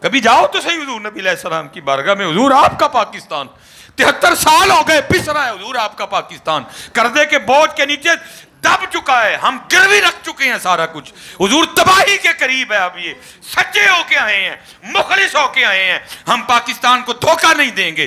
کبھی جاؤ تو صحیح حضور نبی علیہ السلام کی بارگاہ میں. حضور آپ کا پاکستان 73 سال ہو گئے پس رہا ہے حضور آپ کا پاکستان, قرضے کے بوجھ کے نیچے دب چکا ہے, ہم گروی رکھ چکے ہیں سارا کچھ. حضور تباہی کے قریب ہے. اب یہ سچے ہو کے آئے ہیں, مخلص ہو کے آئے ہیں. ہم پاکستان کو دھوکہ نہیں دیں گے,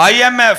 IMF,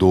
2,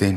3,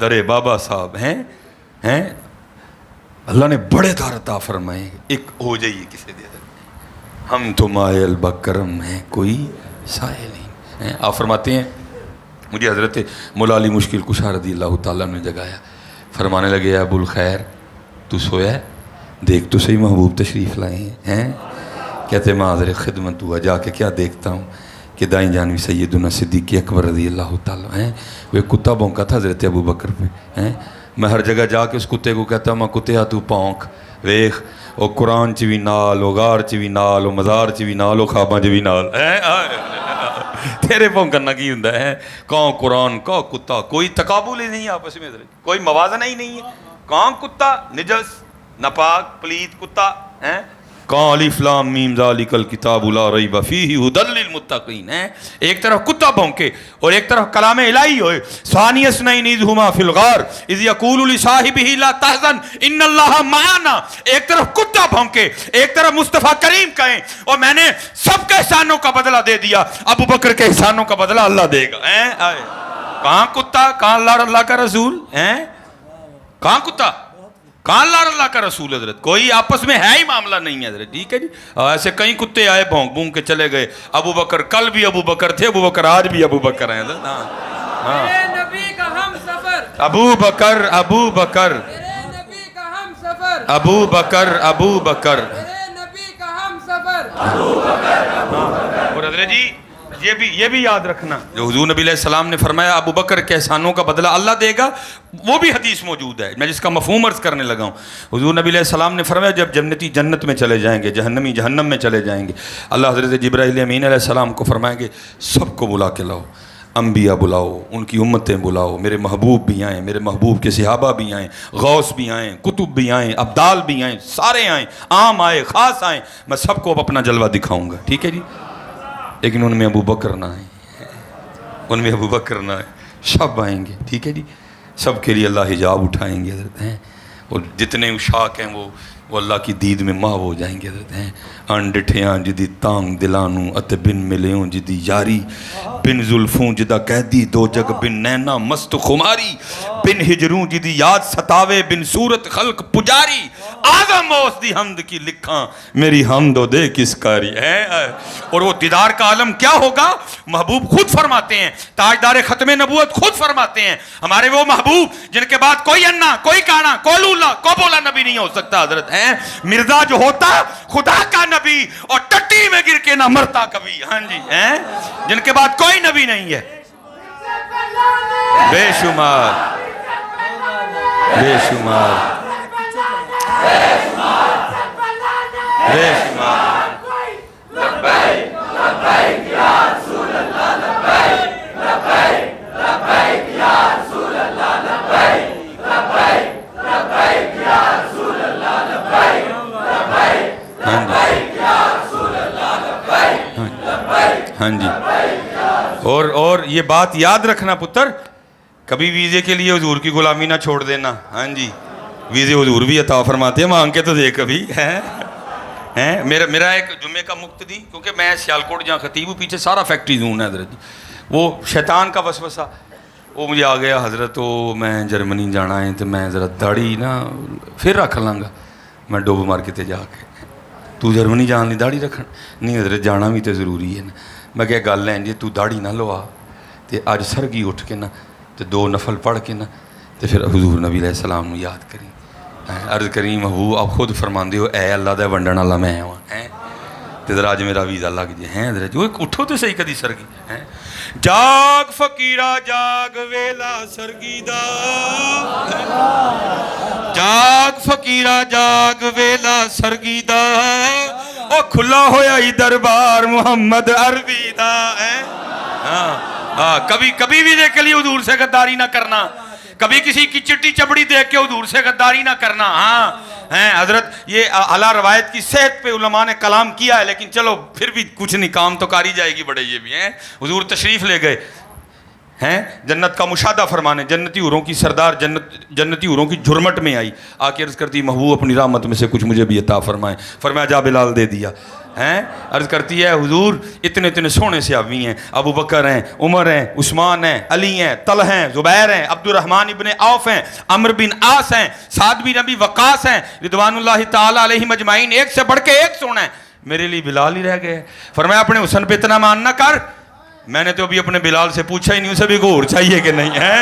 درے بابا صاحب ہیں اللہ نے بڑے دار عطا فرمائے، ایک ہو جائیے کسی دے ہم تو مائل بکرم ہیں کوئی سائل نہیں. آپ فرماتے ہیں مجھے حضرت مولا علی مشکل کشا رضی اللہ تعالیٰ نے جگایا، فرمانے لگے ابو الخیر تو سویا ہے؟ دیکھ تو صحیح محبوب تشریف لائے ہیں. کہتے میں حاضر خدمت ہوا، جا کے کیا دیکھتا ہوں کہ دائیں جانوی سیدنا صدیق اکبر رضی اللہ تعالیٰ ہیں. وہ ایک کتا بھونکا تھا حضرت ابو بکر پہ. میں ہر جگہ جا کے اس کتے کو کہتا ہوں میں کتیا تو پونک ویخ، وہ قرآن چ بھی نال، وہ غار چ بھی نال، وہ مزار چ بھی نال، وہ خواباں چ بھی نال. تیرے پونکنا کی ہوندا ہے؟ کون قرآن کا کتا، کوئی تقابل ہی نہیں آپس میں، کوئی موازنہ ہی نہیں ہے. کون کتا نجس ناپاک پلید کتا ہیں، کون الف لام میم ذالک الکتاب لا ریب فیہ ھدی للمتقین. ایک طرف کتا بھونکے اور ایک طرف کلام الہی ہوئے. ثانی اثنین اذ ھما فی الغار اذ یقول لصاحبہ لا تحزن ان اللہ معنا. ایک طرف کتا بھونکے ایک طرف مصطفیٰ کریم کہیں اور میں نے سب کے احسانوں کا بدلہ دے دیا، ابو بکر کے احسانوں کا بدلہ اللہ دے گا. کہاں کتا، کہاں اللہ کا رسول، کہاں کتا، کہاں اللہ کا رسول. حضرت کوئی آپس میں ہے ہی معاملہ نہیں ہے حضرت. ٹھیک ہے جی، ایسے کئی کتے آئے بھونک بھونک کے چلے گئے. ابو بکر کل بھی ابو بکر تھے، ابو بکر آج بھی ابو بکر ہیں حضرت. میرے نبی کا ہم سفر ابو بکر ابو بکر میرے نبی کا ہم سفر ابو بکر ابو بکر. میرے نبی کا ہم سفر. اور حضرت جی یہ بھی یاد رکھنا جو حضور نبی علیہ السلام نے فرمایا ابو بکر کے احسانوں کا بدلہ اللہ دے گا، وہ بھی حدیث موجود ہے. میں جس کا مفہوم عرض کرنے لگا ہوں. حضور نبی علیہ السلام نے فرمایا جب جنتی جنت میں چلے جائیں گے، جہنمی جہنم میں چلے جائیں گے، اللہ حضرت جبرائیل امین علیہ السلام کو فرمائیں گے سب کو بلا کے لاؤ، انبیاء بلاؤ، ان کی امتیں بلاؤ، میرے محبوب بھی آئیں، میرے محبوب کے صحابہ بھی آئیں، غوث بھی آئیں، کتب بھی آئیں، ابدال بھی آئیں، سارے آئیں، عام آئے خاص آئیں، میں سب کو اب اپنا جلوہ دکھاؤں گا. ٹھیک ہے جی، لیکن ان میں ابو بکر نہ آئیں، ان میں ابو بکر نہ آئیں، سب آئیں گے. ٹھیک ہے جی، سب کے لیے اللہ حجاب اٹھائیں گے حضرت ہیں. اور جتنے اشاق ہیں وہ اللہ کی دید میں محو ہو جائیں گے حضرت ہیں. ان ڈٹھیاں جدی تانگ دلانوں اتے بن ملیوں جدی یاری، بن زلفوں جدا قیدی دو جگ، بن نینا مست خماری، بن ہجروں جدی یاد ستاوے، بن صورت خلق پجاری. آدم اوس دی حمد کی لکھاں میری حمد و دے کس کاری ہے. اور وہ دیدار کا عالم کیا ہوگا؟ محبوب خود فرماتے ہیں، تاجدار ختم نبوت خود فرماتے ہیں، ہمارے وہ محبوب جن کے بعد کوئی انا، کوئی کانا، کوئی لولا، کوئی بولا نبی نہیں ہو سکتا حضرت ہیں. مرزا جو ہوتا خدا کا نبی اور ٹٹی میں گر کے نہ مرتا کبھی. ہاں جی ہیں، جن کے بعد کوئی نبی نہیں ہے. بے شمار بے شمار بے شمار. ہاں جی. اور یہ بات یاد رکھنا پتر، کبھی ویزے کے لیے حضور کی غلامی نہ چھوڑ دینا. ہاں جی، ویزے حضور بھی عطا فرماتے ہیں، مانگ کے تو دے کبھی ہیں. میرا ایک جمعے کا مقتدی، کیونکہ میں سیالکوٹ جہاں خطیب ہوں، پیچھے سارا فیکٹری زون ہے حضرت. وہ شیطان کا وسوسہ وہ مجھے آ گیا حضرت، وہ میں جرمنی جانا ہے تو میں ذرا داڑھی نا پھر رکھ لوں گا. میں ڈوب مار کے جا کے تو جرمنی جان دی داڑھی رکھن نہیں حضرت، جانا بھی تو ضروری ہے نا. میں کیا گل ہے جی، تو داڑھی نہ لوا تو اج سرگی اٹھ کے نا تو 2 نفل پڑھ کے نا تو پھر حضور نبی علیہ السلام نو یاد کری، عرض کری محبوب آپ خود فرماندے ہو اے اللہ دا ونڈن والا میں ہاں ہیں تو ذرا اج میرا ویزا لگ جائے ہیں حضرت. وہ اٹھو تو صحیح کدی سرگی ہیں. جاگ فقیرا جاگ ویلا سرگی دا، جاگ فقیرا جاگ ویلا سرگی دا، او کھلا ہویا ہی دربار محمد عربی دا. کبھی بھی دیکھ لیے حضور سے غداری نہ کرنا، کبھی کسی کی چٹی چپڑی دیکھ کے حضور سے غداری نہ کرنا. ہاں ہیں حضرت، یہ اعلیٰ روایت کی صحت پہ علماء نے کلام کیا ہے، لیکن چلو پھر بھی کچھ نہیں، کام تو کاری جائے گی بڑے. یہ بھی ہیں حضور تشریف لے گئے ہیں جنت کا مشاہدہ فرمانے، جنتی حوروں کی سردار جنتی حوروں کی جھرمٹ میں آئی، آ کے عرض کرتی محبوب اپنی رحمت میں سے کچھ مجھے بھی عطا فرمائیں، فرمایا جا بلال دے دیا ہیں۔ عرض کرتی ہے حضور اتنے اتنے سونے سے آدمی ہیں، ابو بکر ہیں، عمر ہیں، عثمان ہیں، علی ہیں، طلحہ ہیں، زبیر ہیں، عبد الرحمن ابن عوف ہیں، عمرو بن عاص ہیں، سعد بن ابی وقاص ہیں، رضوان اللہ تعالی علیہم اجمعین، ایک سے بڑھ کے ایک سونا ہے، میرے لیے بلال ہی رہ گئے۔ فرمایا اپنے حسن پہ اتنا مان نہ کر، میں نے تو ابھی اپنے بلال سے پوچھا ہی نہیں اسے بھی غور چاہیے کہ نہیں ہے۔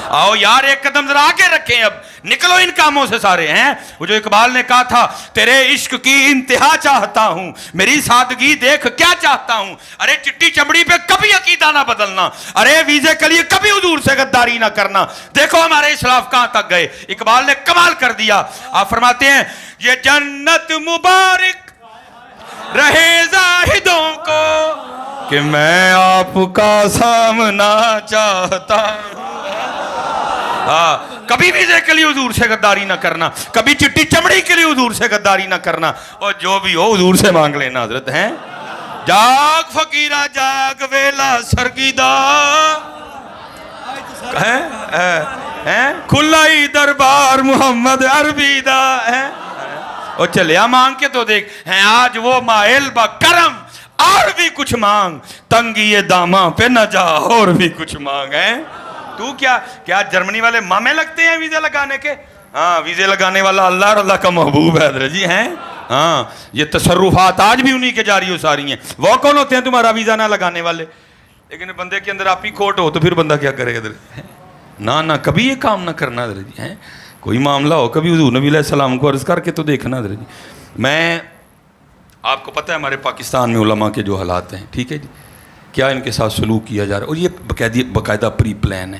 آؤ یار ایک قدم ذرا آگے رکھیں، اب نکلو ان کاموں سے سارے ہیں۔ وہ جو اقبال نے کہا تھا تیرے عشق کی انتہا چاہتا ہوں، میری سادگی دیکھ کیا چاہتا ہوں، ارے چٹی چمڑی پہ کبھی عقیدہ نہ بدلنا، ارے ویزے کے لیے کبھی حضور سے غداری نہ کرنا، دیکھو ہمارے اسلاف کہاں تک گئے۔ اقبال نے کمال کر دیا، آپ فرماتے ہیں یہ جنت مبارک رہے زاہدوں کو کہ میں آپ کا سامنا چاہتا ہوں۔ ہاں کبھی ویزے کے لیے حضور سے غداری نہ کرنا، کبھی چٹی چمڑی کے لیے حضور سے غداری نہ کرنا، اور جو بھی ہو حضور سے مانگ لینا حضرت ہیں۔ جاگ فقیرہ جاگ ویلا سرگیدہ کھلائی دربار محمد عربی دا ہے، اور چلیا مانگ کے تو دیکھ ہیں آج وہ مائل با کرم، اور بھی کچھ مانگ، تنگی داماں پہ نہ جا اور بھی کچھ مانگ ہے۔ تو کیا جرمنی والے مامے لگتے ہیں ویزے لگانے کے؟ ہاں ویزے لگانے والا اللہ اور اللہ کا محبوب ہے حضرت جی ہیں۔ ہاں یہ تصرفات آج بھی انہی کے جاری و ساری ہیں۔ وہ کون ہوتے ہیں تمہارا ویزا نہ لگانے والے؟ لیکن بندے کے اندر آپ ہی کھوٹ ہو تو پھر بندہ کیا کرے حضرت؟ نہ کبھی یہ کام نہ کرنا حضرت جی ہیں۔ کوئی معاملہ ہو کبھی حضور نبی علیہ السلام کو عرض کر کے تو دیکھنا حضرت جی۔ میں آپ کو پتہ ہے ہمارے پاکستان میں علماء کے جو حالات ہیں، ٹھیک ہے جی، کیا ان کے ساتھ سلوک کیا جا رہا ہے، اور یہ باقاعدہ پری پلان ہے۔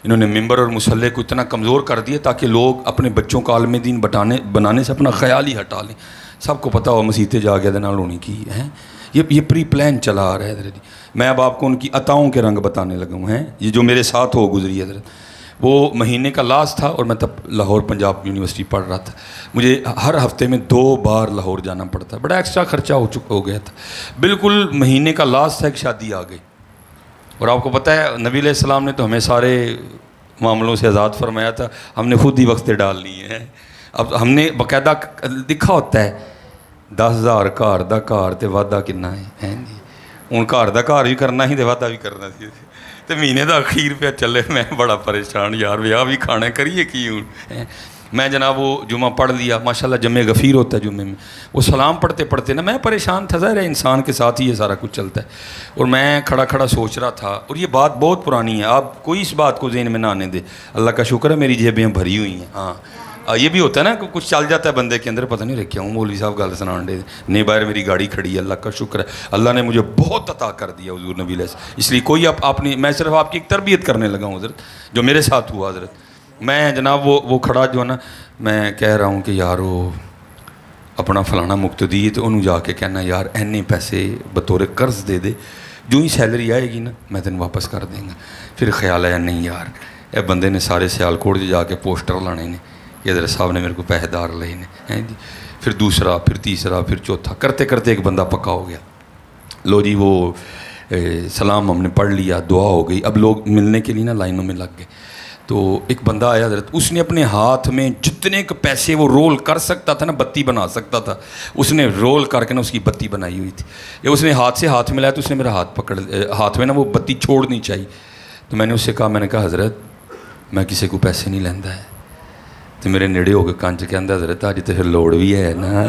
انہوں نے ممبر اور مصلے کو اتنا کمزور کر دیا تاکہ لوگ اپنے بچوں کا عالم دین بنانے سے اپنا خیال ہی ہٹا لیں۔ سب کو پتہ ہو مسیطیں جا کے نال ہونی کی ہیں، یہ پری پلان چلا آ رہا ہے حضرت جی۔ میں اب آپ کو ان کی عطاؤں کے رنگ بتانے لگا ہوں ہیں، یہ جو میرے ساتھ ہو گزری حضرت۔ وہ مہینے کا لاسٹ تھا اور میں تب لاہور پنجاب یونیورسٹی پڑھ رہا تھا، مجھے ہر ہفتے میں 2 بار لاہور جانا پڑتا، بڑا ایکسٹرا خرچہ ہو گیا تھا۔ بالکل مہینے کا لاسٹ تھا، ایک شادی آ گئی، اور آپ کو پتہ ہے نبی علیہ السلام نے تو ہمیں سارے معاملوں سے آزاد فرمایا تھا، ہم نے خود ہی وقت ڈال لیے ہیں۔ اب ہم نے باقاعدہ لکھا ہوتا ہے 10,000 گھر دا گھر تے وعدہ کنا ہے جی، ہوں گھر دا گھر بھی کرنا ہی تے وعدہ بھی کرنا سی، تے مہینے دا اخیر پہ چلے، میں بڑا پریشان یار، ویاہ بھی کھانا کریے کی ہوں۔ میں جناب وہ جمعہ پڑھ لیا، ماشاءاللہ جمعہ غفیر ہوتا ہے جمعے میں، وہ سلام پڑھتے پڑھتے نا میں پریشان تھا، ظاہر ہے انسان کے ساتھ ہی یہ سارا کچھ چلتا ہے، اور میں کھڑا سوچ رہا تھا، اور یہ بات بہت پرانی ہے، آپ کوئی اس بات کو ذہن میں نہ آنے دے، اللہ کا شکر ہے میری جیبیں بھری ہوئی ہیں۔ ہاں یہ بھی ہوتا ہے نا کہ کچھ چل جاتا ہے بندے کے اندر، پتہ نہیں رکھا ہوں مولوی صاحب گل سنان دے نہیں، باہر میری گاڑی کھڑی ہے، اللہ کا شکر ہے، اللہ نے مجھے بہت عطا کر دیا حضور نبی علیہ السلام، اس لیے کوئی آپ نے، میں صرف آپ کی ایک تربیت کرنے لگا ہوں حضرت، جو میرے ساتھ ہوا حضرت۔ میں جناب وہ کھڑا جو ہے نا، میں کہہ رہا ہوں کہ یار وہ اپنا فلانا مقتدی ہے، تو انہوں جا کے کہنا یار اینے پیسے بطور قرض دے دے، جو ہی سیلری آئے گی نا میں تین واپس کر دیں گا۔ پھر خیال آیا نہیں یار، اے بندے نے سارے سیالکوٹ جا کے پوسٹر لانے نے کہ حضرت صاحب نے میرے کو پیسے دار لے نے ہیں جی، پھر دوسرا، پھر تیسرا، پھر چوتھا، کرتے کرتے ایک بندہ پکا ہو گیا۔ لو جی وہ سلام ہم نے پڑھ لیا، دعا ہو گئی، اب لوگ ملنے کے لیے نا لائنوں میں لگ گئے، تو ایک بندہ آیا حضرت، اس نے اپنے ہاتھ میں جتنے کے پیسے وہ رول کر سکتا تھا نا، بتی بنا سکتا تھا، اس نے رول کر کے نا اس کی بتی بنائی ہوئی تھی، یا اس نے ہاتھ سے ہاتھ ملایا تو اس نے میرا ہاتھ میں نا وہ بتی چھوڑنی چاہیے، تو میں نے اس سے کہا، میں نے کہا حضرت میں کسی کو پیسے نہیں لینا ہے، تو میرے نیڑے ہو کے کانچ کے اندر حضرت آج تو پھر لوڑ بھی ہے نا،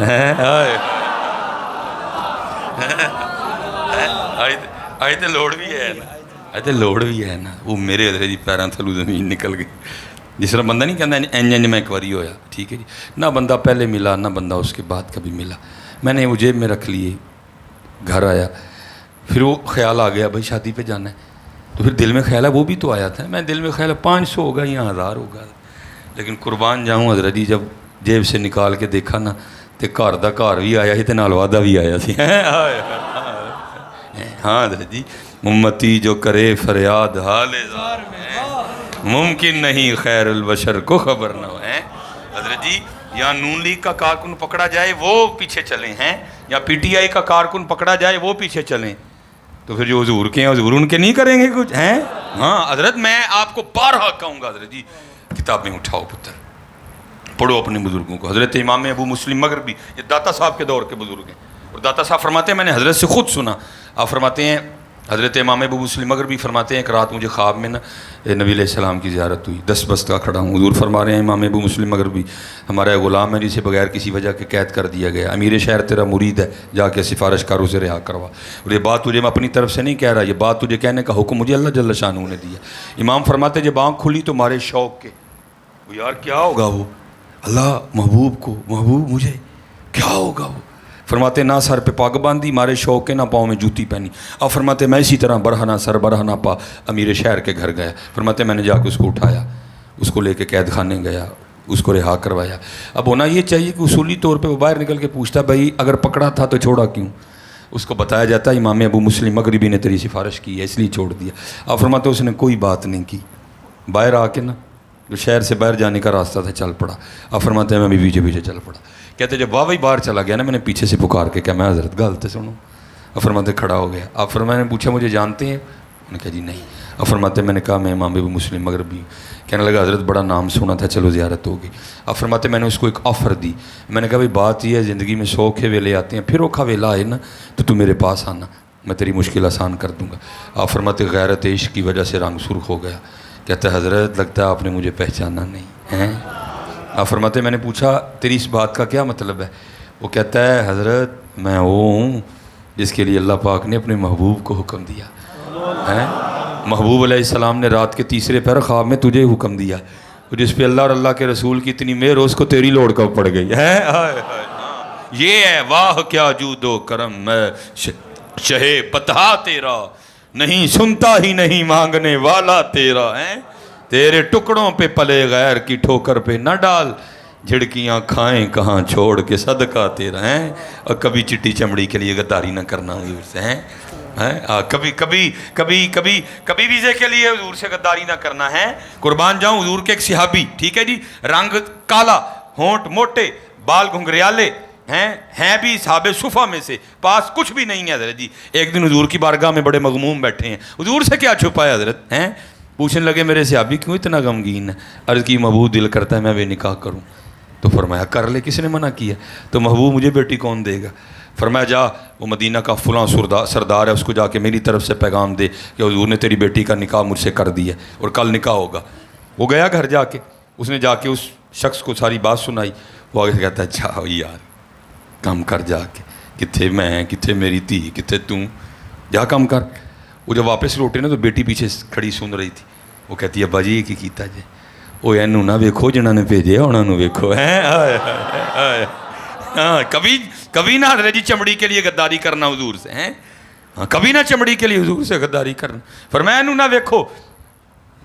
آج تو لوڑ بھی ہے نا، تے لوڑ بھی ہے نا، وہ میرے حضرت جی پیراں تھلوں زمین نکل گئی، جس طرح بندہ نہیں کہتا انج میں ایک باری ہویا، ٹھیک ہے جی، نہ بندہ پہلے ملا نہ بندہ اس کے بعد کبھی ملا، میں نے وہ جیب میں رکھ لیے، گھر آیا، پھر وہ خیال آ گیا بھائی شادی پہ جانا ہے، تو پھر دل میں خیال ہے وہ بھی تو آیا تھا، میں دل میں خیال ہے 500 ہوگا یا 1000 ہوگا، لیکن قربان جاؤں حضرت جی جب جیب سے نکال کے دیکھا نا تو گھر دا گھر بھی آیا سی تے نال وعدہ بھی آیا سی۔ ہاں حضرت جی، امتی جو کرے فریاد حال زار میں ممکن نہیں خیر البشر کو خبر نہ ہو ہے حضرت جی، یا نون لیگ کا کارکن پکڑا جائے وہ پیچھے چلیں ہیں، یا پی ٹی آئی کا کارکن پکڑا جائے وہ پیچھے چلیں، تو پھر جو حضور کے ہیں حضور ان کے نہیں کریں گے کچھ ہیں؟ ہاں حضرت میں آپ کو بارہا کہوں گا حضرت جی کتابیں اٹھاؤ پتر پڑھو اپنے بزرگوں کو. حضرت امام ابو مسلم مغربی یہ داتا صاحب کے دور کے بزرگ ہیں اور داتا صاحب فرماتے ہیں میں نے حضرت سے خود سنا. آپ فرماتے ہیں حضرت امام ابو مسلم مغربی فرماتے ہیں ایک رات مجھے خواب میں نا نبی علیہ السلام کی زیارت ہوئی. 10 بست کا کھڑا ہوں. حضور فرما رہے ہیں امام ابو مسلم مغربی ہمارا غلام ہے جسے بغیر کسی وجہ کے قید کر دیا گیا. امیر شہر تیرا مرید ہے جا کے سفارش کاروں سے رہا کروا. اور یہ بات تجھے میں اپنی طرف سے نہیں کہہ رہا, یہ بات تجھے کہنے کا حکم مجھے اللہ جل شانہ نے دیا. امام فرماتے جب آنکھ کھلی تو مارے شوق کے وہ یار کیا ہوگا وہ اللہ محبوب کو محبوب مجھے کیا ہوگا وہ. فرماتے نہ سر پہ پاگ باندھی مارے شوق کے نہ پاؤں میں جوتی پہنی. اب فرماتے میں اسی طرح برہنہ سر برہنہ پا امیر شہر کے گھر گیا. فرماتے میں نے جا کے اس کو اٹھایا, اس کو لے کے قید خانے گیا, اس کو رہا کروایا. اب ہونا یہ چاہیے کہ اصولی طور پہ وہ باہر نکل کے پوچھتا بھائی اگر پکڑا تھا تو چھوڑا کیوں. اس کو بتایا جاتا ہے امام ابو مسلم مغربی نے تیری سفارش کی ہے اس لیے چھوڑ دیا. اب فرماتے اس نے کوئی بات نہیں کی, باہر آ کے نا جو شہر سے باہر جانے کا راستہ تھا چل پڑا. اب فرماتے ہیں میں بھی پیچھے پیچھے چل پڑا. کہتے جب واہ باہر چلا گیا نا میں نے پیچھے سے پکار کے کہا میں حضرت غلط سنوں. اب فرماتے کھڑا ہو گیا. اب فرمایا نے پوچھا مجھے جانتے ہیں؟ انہوں نے کہا جی نہیں. اب فرماتے میں نے کہا میں امام ابو مسلم مغربی. کہنے لگا حضرت بڑا نام سنا تھا چلو زیارت ہوگی. اب فرماتے میں نے اس کو ایک آفر دی. میں نے کہا بھائی بات یہ ہے زندگی میں سوکھے ویلے آتے ہیں پھر اوکھا ویلا آئے نا تو میرے پاس آنا میں تیری مشکل آسان کر دوں گا. آپ فرماتے غیرت عشق کی وجہ سے رنگ سرخ ہو گیا. کہتا ہے حضرت لگتا ہے آپ نے مجھے پہچانا نہیں ہے. آپ فرماتے میں نے پوچھا تیری اس بات کا کیا مطلب ہے؟ وہ کہتا ہے حضرت میں وہ ہوں جس کے لیے اللہ پاک نے اپنے محبوب کو حکم دیا ہے. محبوب علیہ السلام نے رات کے تیسرے پہر خواب میں تجھے حکم دیا جس پہ اللہ اور اللہ کے رسول کی اتنی مہر اس کو تیری لوڑ کب پڑ گئی ہے. یہ ہے واہ کیا جود و کرم میں شہے پتہ تیرا نہیں سنتا ہی نہیں مانگنے والا تیرا ہے. تیرے ٹکڑوں پہ پلے غیر کی ٹھوکر پہ نہ ڈال جھڑکیاں کھائیں کہاں چھوڑ کے صدقہ تیرا ہے. اور کبھی چٹی چمڑی کے لیے غداری نہ کرنا حضور سے ہے. کبھی کبھی کبھی کبھی کبھی ویزے کے لیے حضور سے غداری نہ کرنا ہے. قربان جاؤں حضور کے ایک صحابی ٹھیک ہے جی رنگ کالا ہونٹ موٹے بال گھنگریالے ہیں بھی صحابہ صفا میں سے پاس کچھ بھی نہیں ہے حضرت جی. ایک دن حضور کی بارگاہ میں بڑے مغموم بیٹھے ہیں. حضور سے کیا چھپا ہے حضرت ہیں. پوچھنے لگے میرے صحابی کیوں اتنا غمگین ہے؟ عرض کی محبوب دل کرتا ہے میں بے نکاح کروں. تو فرمایا کر لے کس نے منع کیا؟ تو محبوب مجھے بیٹی کون دے گا؟ فرمایا جا وہ مدینہ کا فلاں سردار ہے اس کو جا کے میری طرف سے پیغام دے کہ حضور نے تیری بیٹی کا نکاح مجھ سے کر دیا اور کل نکاح ہوگا. وہ گیا گھر جا کے اس نے جا کے اس شخص کو ساری بات سنائی. وہ آگے سے کہتا ہے اچھا یار کم کر جا کے کتنے میں کتنے میری تھی کتنے توں جا کم کر. وہ جب واپس لوٹے نا تو بیٹی پیچھے کھڑی سن رہی تھی. وہ کہتی ہے ابا جی یہ کی کیتا جی؟ وہ اینوں نہ ویکھو جنہاں نے بھیجے انہاں نوں ویکھو. ہاں کبھی نہ حضرت جی چمڑی کے لیے غداری کرنا حضور سے ہیں. ہاں کبھی نہ چمڑی کے لیے حضور سے غداری کرنا. فرمایا اینوں نہ ویکھو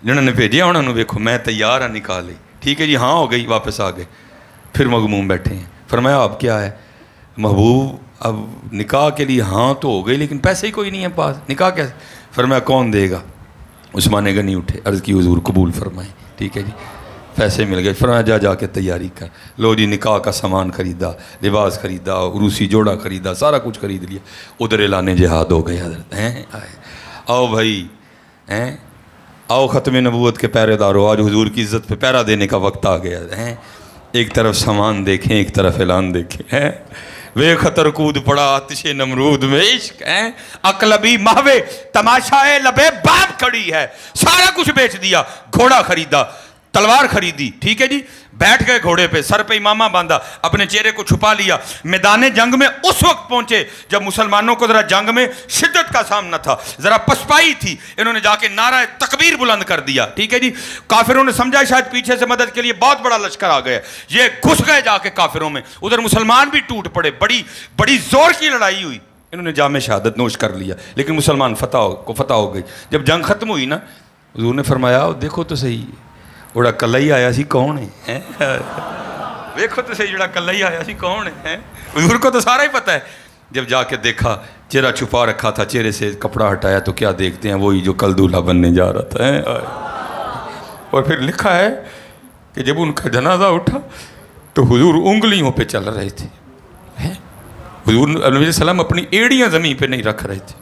جنہاں نے بھیجے انہاں نوں ویکھو میں تیار ہاں نکاح لئی. ٹھیک ہے جی ہاں ہو گئی واپس آ گئے. پھر مغموم بیٹھے ہیں. فرمایا اب کیا ہے محبوب اب نکاح کے لیے ہاں تو ہو گئی لیکن پیسے ہی کوئی نہیں ہے پاس نکاح کیسے؟ فرمایا کون دے گا؟ عثمان غنی اٹھے عرض کی حضور قبول فرمائیں. ٹھیک ہے جی پیسے مل گئے. فرمایا جا کے تیاری کر. لو جی نکاح کا سامان خریدا لباس خریدا روسی جوڑا خریدا سارا کچھ خرید لیا. ادھر اعلان جہاد ہو گئے حضرت ہیں. آؤ بھائی ہیں آؤ ختم نبوت کے پہرے دارو آج حضور کی عزت پہ پہرا دینے کا وقت آ گیا ہیں. ایک طرف سامان دیکھیں ایک طرف اعلان دیکھیں ہیں. وے خطر کود پڑا آتش نمرود میں عشق ہیں. اقلبی مہوے تماشائے لبے باب کھڑی ہے. سارا کچھ بیچ دیا گھوڑا خریدا تلوار خریدی. ٹھیک ہے جی بیٹھ گئے گھوڑے پہ سر پہ امامہ باندھا اپنے چہرے کو چھپا لیا. میدان جنگ میں اس وقت پہنچے جب مسلمانوں کو ذرا جنگ میں شدت کا سامنا تھا ذرا پسپائی تھی. انہوں نے جا کے نعرہ تکبیر بلند کر دیا. ٹھیک ہے جی کافروں نے سمجھا شاید پیچھے سے مدد کے لیے بہت بڑا لشکر آ گیا. یہ گھس گئے جا کے کافروں میں. ادھر مسلمان بھی ٹوٹ پڑے. بڑی زور کی لڑائی ہوئی. انہوں نے جام شہادت نوش کر لیا لیکن مسلمان فتح ہو گئی. جب جنگ ختم ہوئی نا حضور نے فرمایا دیکھو تو صحیح بڑا کلا ہی آیا سی کون ہے. دیکھو تو صحیح جڑا کلا ہی آیا سی کون ہے. حضور کو تو سارا ہی پتہ ہے. جب جا کے دیکھا چہرہ چھپا رکھا تھا چہرے سے کپڑا ہٹایا تو کیا دیکھتے ہیں وہی جو کل دولہا بننے جا رہا تھا. اور پھر لکھا ہے کہ جب ان کا جنازہ اٹھا تو حضور انگلیوں پہ چل رہے تھے. حضور علیہ السلام اپنی ایڑیاں زمین پہ نہیں رکھ رہے تھے.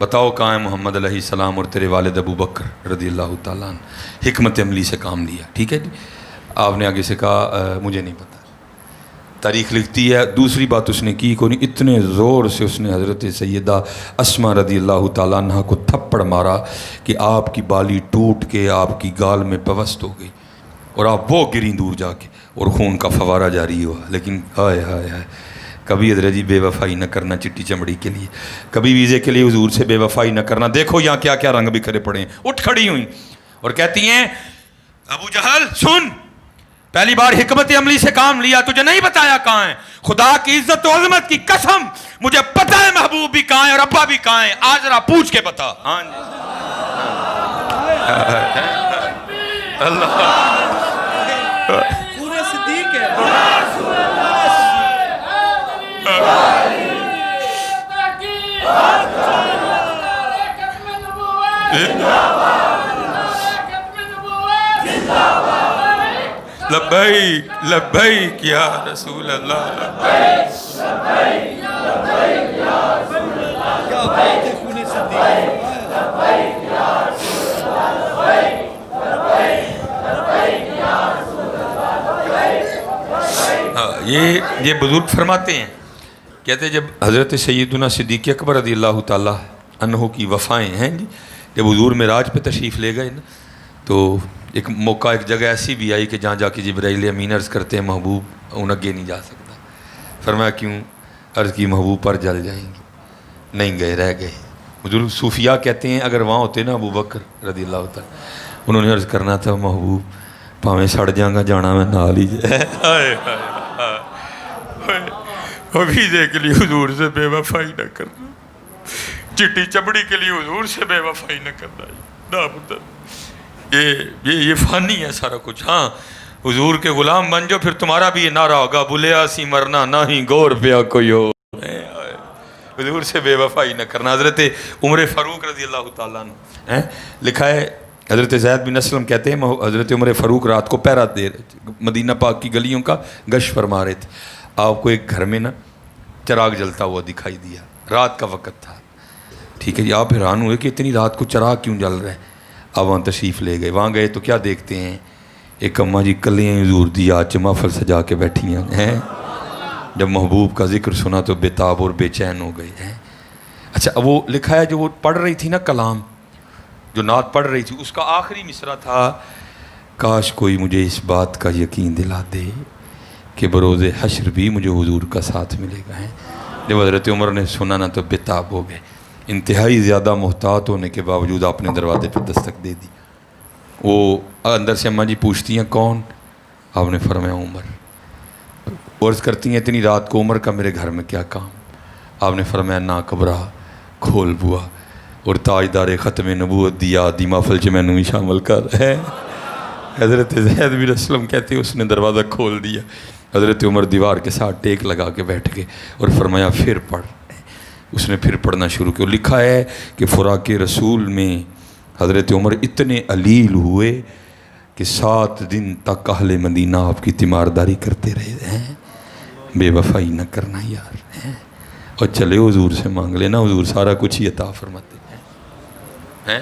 بتاؤ کہاں ہے محمد علیہ السلام اور تیرے والد ابو بکر رضی اللہ تعالیٰ عنہ؟ حکمت عملی سے کام لیا. ٹھیک ہے جی. آپ نے آگے سے کہا مجھے نہیں پتا. تاریخ لکھتی ہے دوسری بات اس نے کی کوئی نہیں، اتنے زور سے اس نے حضرت سیدہ اسما رضی اللہ تعالیٰ عنہ کو تھپڑ مارا کہ آپ کی بالی ٹوٹ کے آپ کی گال میں پیوست ہو گئی اور آپ وہ گریں دور جا کے اور خون کا فوارہ جاری ہوا. لیکن ہائے ہائے ہائے، کبھی حضرت جی بے وفائی نہ کرنا چٹی چمڑی کے لیے، کبھی ویزے کے لیے حضور سے بے وفائی نہ کرنا. دیکھو یہاں کیا کیا رنگ بکھرے پڑے ہیں. اٹھ کھڑی ہوئی اور کہتی ہیں ابو جہل سن، پہلی بار حکمت عملی سے کام لیا، تجھے نہیں بتایا کہاں ہے. خدا کی عزت و عظمت کی قسم مجھے پتہ ہے محبوب بھی کہاں ہے اور ابا بھی کہاں ہے. آج ذرا پوچھ کے بتا. ہاں جی اللہ پورے صدیق ہے. لبیک لبیک یا رسول اللہ. کیا بات ہے پورے صدیق. یہ بزرگ فرماتے ہیں، کہتے ہیں جب حضرت سیدنا صدیق اکبر رضی اللہ تعالیٰ عنہ کی وفائیں ہیں جی، جب حضور معراج پہ تشریف لے گئے نا، تو ایک موقع ایک جگہ ایسی بھی آئی کہ جہاں جا کے جبرائیل امین عرض کرتے ہیں محبوب ان اگے نہیں جا سکتا. فرمایا کیوں؟ عرض کی محبوب پر جل جائیں گے. نہیں گئے، رہ گئے. بزرگ صوفیاء کہتے ہیں اگر وہاں ہوتے نا ابو بکر رضی اللہ تعالیٰ، انہوں نے عرض کرنا تھا محبوب پاویں سڑ جاؤں گا جانا میں نال ہی جائے. ویزے کے لیے حضور سے بے وفائی نہ کرنا، چٹی چمڑی کے لیے حضور سے بے وفائی نہ کرنا. نہ پتر یہ فانی ہے سارا کچھ. ہاں حضور کے غلام بن جاؤ، پھر تمہارا بھی یہ نعرہ ہوگا بلیا سی مرنا نہ ہی گور پیا کوئی ہو. حضور سے بے وفائی نہ کرنا. حضرت عمر فاروق رضی اللہ تعالیٰ عنہ لکھا ہے، حضرت زید بن اسلم کہتے ہیں حضرت عمر فاروق رات کو پہرا دے رہے، مدینہ پاک کی گلیوں کا گشت فرما رہے تھے. آپ کو ایک گھر میں نا چراغ جلتا ہوا دکھائی دیا، رات کا وقت تھا. ٹھیک ہے جی. آپ حیران ہوئے کہ اتنی رات کو چراغ کیوں جل رہا ہے. آپ وہاں تشریف لے گئے. وہاں گئے تو کیا دیکھتے ہیں، ایک اماں جی کلیاں حضور دی آج محفل سجا کے بیٹھی ہیں. جب محبوب کا ذکر سنا تو بے تاب اور بے چین ہو گئے ہیں. اچھا وہ لکھا ہے جو وہ پڑھ رہی تھی نا کلام، جو نعت پڑھ رہی تھی، اس کا آخری مصرع تھا کاش کوئی مجھے اس بات کا یقین دلا دے کہ بروز حشر بھی مجھے حضور کا ساتھ ملے گا. جب حضرت عمر نے سنا نا تو بے تاب ہو گئے. انتہائی زیادہ محتاط ہونے کے باوجود آپ نے دروازے پہ دستک دے دی. وہ اندر سے اماں جی پوچھتی ہیں کون؟ آپ نے فرمایا عمر. عرض کرتی ہیں اتنی رات کو عمر کا میرے گھر میں کیا کام؟ آپ نے فرمایا نا گھبرا، کھول بوا اور تاجدار ختم نبوت دی یاد محفل چ مینوں بھی شامل کر ہے. حضرت زید بن اسلم کہتے اس نے دروازہ کھول دیا. حضرت عمر دیوار کے ساتھ ٹیک لگا کے بیٹھ گئے اور فرمایا پھر پڑھ. اس نے پھر پڑھنا شروع کیا. لکھا ہے کہ فراق رسول میں حضرت عمر اتنے علیل ہوئے کہ 7 دن تک اہل مدینہ آپ کی تیمارداری کرتے رہے ہیں. بے وفائی نہ کرنا یار ہیں. اور چلے حضور سے مانگ لینا، حضور سارا کچھ ہی عطا فرماتے ہیں.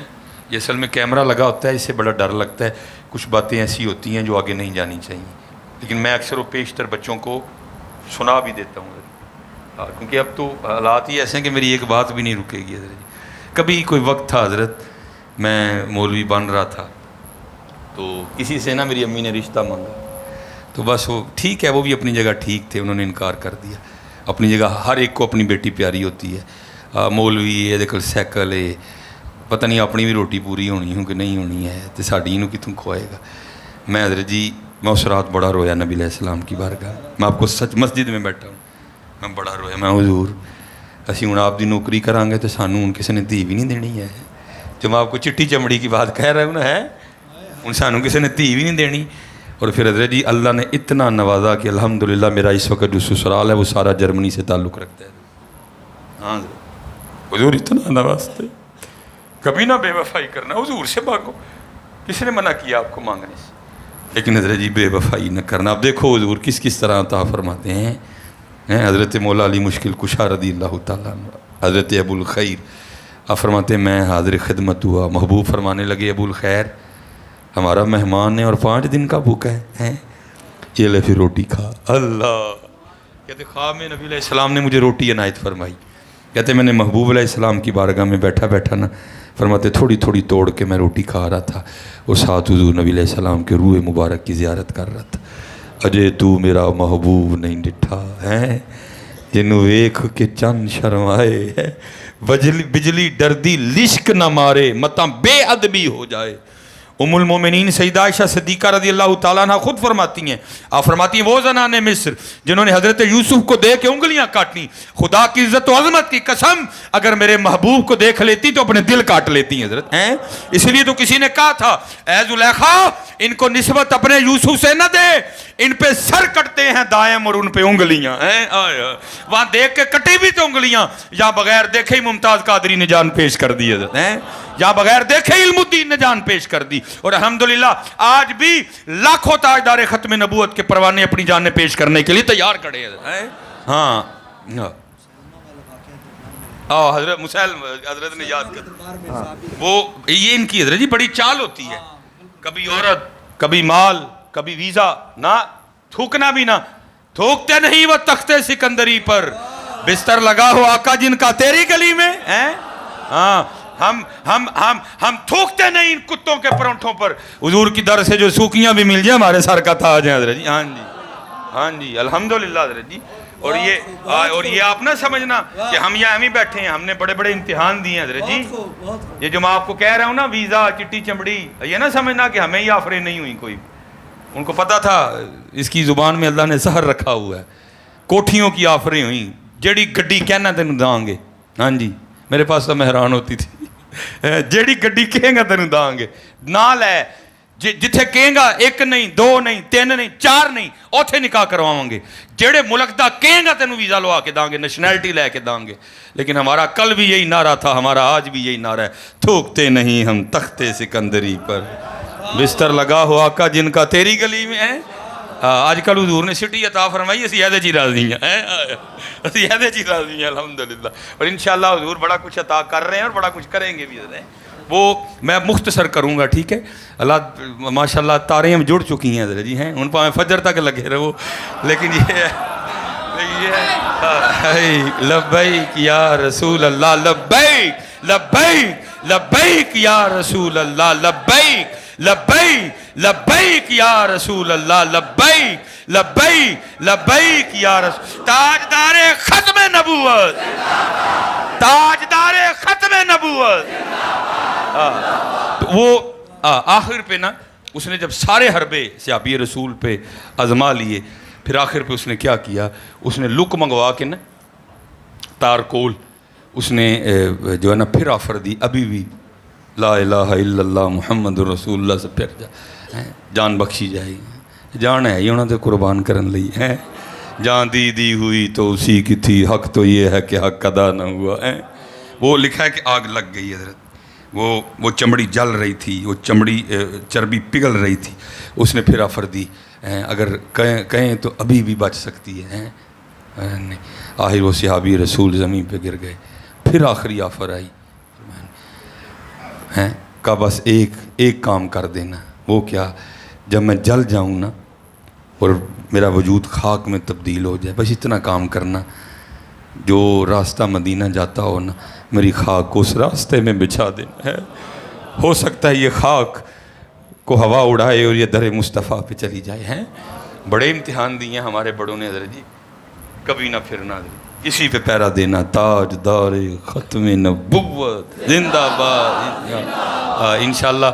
یہ اصل میں کیمرہ لگا ہوتا ہے، اس سے بڑا ڈر لگتا ہے. کچھ باتیں ایسی ہوتی ہیں جو آگے نہیں جانی چاہیے، لیکن میں اکثر و بیشتر بچوں کو سنا بھی دیتا ہوں کیونکہ اب تو حالات ہی ایسے ہیں کہ میری ایک بات بھی نہیں رکے گی. حضرت کبھی کوئی وقت تھا حضرت میں مولوی بن رہا تھا تو کسی سے نا میری امی نے رشتہ مانگا تو بس وہ ٹھیک ہے، وہ بھی اپنی جگہ ٹھیک تھے، انہوں نے انکار کر دیا. اپنی جگہ ہر ایک کو اپنی بیٹی پیاری ہوتی ہے. مولوی ہے دیکھو سائیکل ہے، پتہ نہیں اپنی بھی روٹی پوری ہونی ہوں کہ نہیں ہونی ہے تو ساڑی انہوں کتوں کھوائے گا. میں حضرت جی میں اس رات بڑا رویا نبی علیہ السلام کی بارگاہ. میں آپ کو سچ مسجد میں بیٹھا ہوں، میں بڑا رویا. میں حضور اسی ہوں آپ دی نوکری کریں گے تو سانوں ہوں کسی نے دھی بھی نہیں دینی ہے. جو میں آپ کو چٹی چمڑی کی بات کہہ رہا ہوں نا ہے، ان سانوں کسی نے دھی بھی نہیں دینی. اور پھر حضرت جی اللہ نے اتنا نوازا کہ الحمدللہ میرا اس وقت جو سسرال ہے وہ سارا جرمنی سے تعلق رکھتا ہے. ہاں حضور اتنا نوازتے. کبھی نہ بے وفائی کرنا، حضور سے مانگو. کس نے منع کیا آپ کو مانگنے سے؟ لیکن حضرت جی بے وفائی نہ کرنا. اب دیکھو حضور کس طرح عطا فرماتے ہیں. حضرت مولا علی مشکل کشا رضی اللہ تعالیٰ عنہ، حضرت ابو الخیر آپ فرماتے ہیں میں حاضر خدمت ہوا. محبوب فرمانے لگے ابو الخیر ہمارا مہمان ہے اور 5 دن کا بھوکا ہے, یہ لے پھر روٹی کھا. اللہ کہتے خواب میں نبی علیہ السلام نے مجھے روٹی عنایت فرمائی. کہتے میں نے محبوب علیہ السلام کی بارگاہ میں بیٹھا بیٹھا نا فرماتے تھوڑی تھوڑی توڑ کے میں روٹی کھا رہا تھا اور ساتھ حضور نبی علیہ السلام کے روح مبارک کی زیارت کر رہا تھا. اجے تو میرا محبوب نہیں ڈٹھا ہے جنوں ویکھ کے چند شرمائے ہے, بجلی ڈردی لشک نہ مارے متاں بے ادبی ہو جائے. ام المومنین سیدہ عائشہ صدیقہ رضی اللہ تعالیٰ عنہ خود فرماتی ہیں, آپ فرماتی ہیں وہ زنان مصر جنہوں نے حضرت یوسف کو دیکھ کے انگلیاں کاٹنی, خدا کی عزت و عظمت کی قسم اگر میرے محبوب کو دیکھ لیتی تو اپنے دل کاٹ لیتی ہیں حضرت ہیں. اس لیے تو کسی نے کہا تھا اے زلیخا ان کو نسبت اپنے یوسف سے نہ دے, ان پہ سر کٹتے ہیں دائم اور ان پہ انگلیاں ہیں. وہاں دیکھ کے کٹی بھی تو انگلیاں, یا بغیر دیکھے ہی ممتاز قادری نے جان پیش کر دی حضرت ہیں, یا بغیر دیکھے علم الدین نے جان پیش کر دی. اور الحمدللہ آج بھی لاکھوں تاجدار ختم نبوت کے پروانے اپنی جانیں پیش کرنے کے لیے تیار کھڑے ہیں. ہاں حضرت مسلم حضرت نے یاد کر وہ یہ ان کی حضرت جی بڑی چال ہوتی ہے, کبھی عورت کبھی مال کبھی ویزا, نہ تھوکنا بھی نہ تھوکتے نہیں وہ تخت سکندری پر, بستر لگا ہو آقا جن کا تیری گلی میں ہیں. ہاں ہم تھوکتے نہیں ان کتوں کے پرونٹھوں پر, حضور کی در سے جو سوکیاں بھی مل جائیں ہمارے سر کا تاج ہیں حضرت جی. ہاں جی الحمدللہ حضرت جی. اور یہ آپ نہ سمجھنا کہ ہم یہاں ہی بیٹھے ہیں, ہم نے بڑے بڑے امتحان دیے ہیں حضرت جی. یہ جو میں آپ کو کہہ رہا ہوں نا ویزا چٹی چمڑی, یہ نہ سمجھنا کہ ہمیں ہی آفریں نہیں ہوئی کوئی, ان کو پتا تھا اس کی زبان میں اللہ نے زہر رکھا ہوا ہے. کوٹھیوں کی آفریں ہوئیں, جیڑی گڈی کہنا تینوں داں گے. ہاں جی میرے پاس تو حیران ہوتی تھی, جیڑی گڈی کہیں گا تینوں داں گے, نال ہے جتھے کہیں گا 1 نہیں 2 نہیں 3 نہیں 4 نہیں اوتھے نکاح کرواؤں گے, جیڑے ملک دا کہیں گا تینوں ویزا لوا کے داں گے, نیشنلٹی لے کے داں گے. لیکن ہمارا کل بھی یہی نعرہ تھا, ہمارا آج بھی یہی نعرہ ہے, تھوکتے نہیں ہم تخت سکندری پر, بستر لگا ہو آقا جن کا تیری گلی میں ہے. آج کل حضور نے سٹی عطا فرمائی, اسی ایدے چی راضی ہیں, اسی ایدے چی راضی ہیں الحمدللہ. اور انشاءاللہ حضور بڑا کچھ عطا کر رہے ہیں اور بڑا کچھ کریں گے بھی. وہ میں مختصر کروں گا ٹھیک ہے. اللہ ماشاءاللہ تاریں ہم جڑ چکی ہیں حضرت جی ہیں, ان پہ فجر تک لگے رہو. لیکن یہ لبیک یا رسول اللہ, لبیک لبیک لبیک یا رسول اللہ, لبیک لبیک لبیک یا رسول اللہ, لبیک لبیک لبیک یا رسول. تاجدار ختم نبوت, تاجدار ختم نبوت. وہ آخر پہ نا اس نے جب سارے حربے صحابی رسول پہ آزما لیے, پھر آخر پہ اس نے کیا کیا, اس نے لک منگوا کے نا تارکول اس نے جو ہے نا پھر آفر دی, ابھی بھی لا الہ الا اللہ محمد رسول اللہ سے پھر جان بخشی جائے گی. جان ہے ہی انہوں نے قربان کرن لی ہے, جان دی ہوئی تو اسی کی تھی, حق تو یہ ہے کہ حق ادا نہ ہوا ہے. وہ لکھا ہے کہ آگ لگ گئی حضرت, وہ چمڑی جل رہی تھی, وہ چربی پگھل رہی تھی. اس نے پھر آفر دی, اگر کہیں تو ابھی بھی بچ سکتی ہے. نہیں, آخر وہ صحابی رسول زمین پہ گر گئے. پھر آخری آفر آئی کا بس ایک کام کر دینا. وہ کیا, جب میں جل جاؤں نا اور میرا وجود خاک میں تبدیل ہو جائے, بس اتنا کام کرنا, جو راستہ مدینہ جاتا ہو نا میری خاک کو اس راستے میں بچھا دینا ہے. ہو سکتا ہے یہ خاک کو ہوا اڑائے اور یہ در مصطفیٰ پہ چلی جائے. ہیں بڑے امتحان دیے ہیں ہمارے بڑوں نے حضرت جی, کبھی نہ پھرنا, اسی پہ پیرا دینا. تاجدار ختم نبوت زندہ باد. انشاءاللہ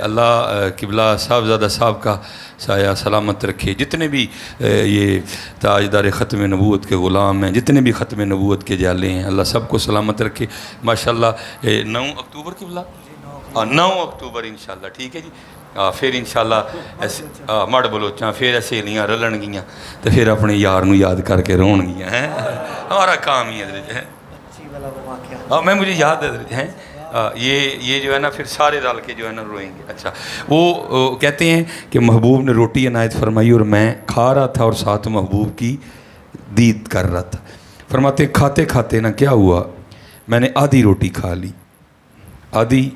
اللہ قبلہ صاحبزادہ صاحب کا سایہ سلامت رکھے. جتنے بھی یہ تاجدار ختم نبوت کے غلام ہیں, جتنے بھی ختم نبوت کے جالے ہیں, اللہ سب کو سلامت رکھے. ماشاءاللہ 9 اکتوبر قبلہ 9 اکتوبر انشاءاللہ ٹھیک ہے جی. پھر انشاءاللہ ایسے مڑ بلوچاں پھر سہیلیاں رلن گیاں تو پھر اپنے یار نو یاد کر کے رون گیاں ہیں. ہمارا کام ہی ہے. میں مجھے یاد ہے یہ جو ہے نا پھر سارے رل کے جو ہے نا روئیں گے. اچھا وہ کہتے ہیں کہ محبوب نے روٹی عنایت فرمائی اور میں کھا رہا تھا اور ساتھ محبوب کی دید کر رہا تھا. فرماتے کھاتے کھاتے نا کیا ہوا, میں نے آدھی روٹی کھا لی، آدھی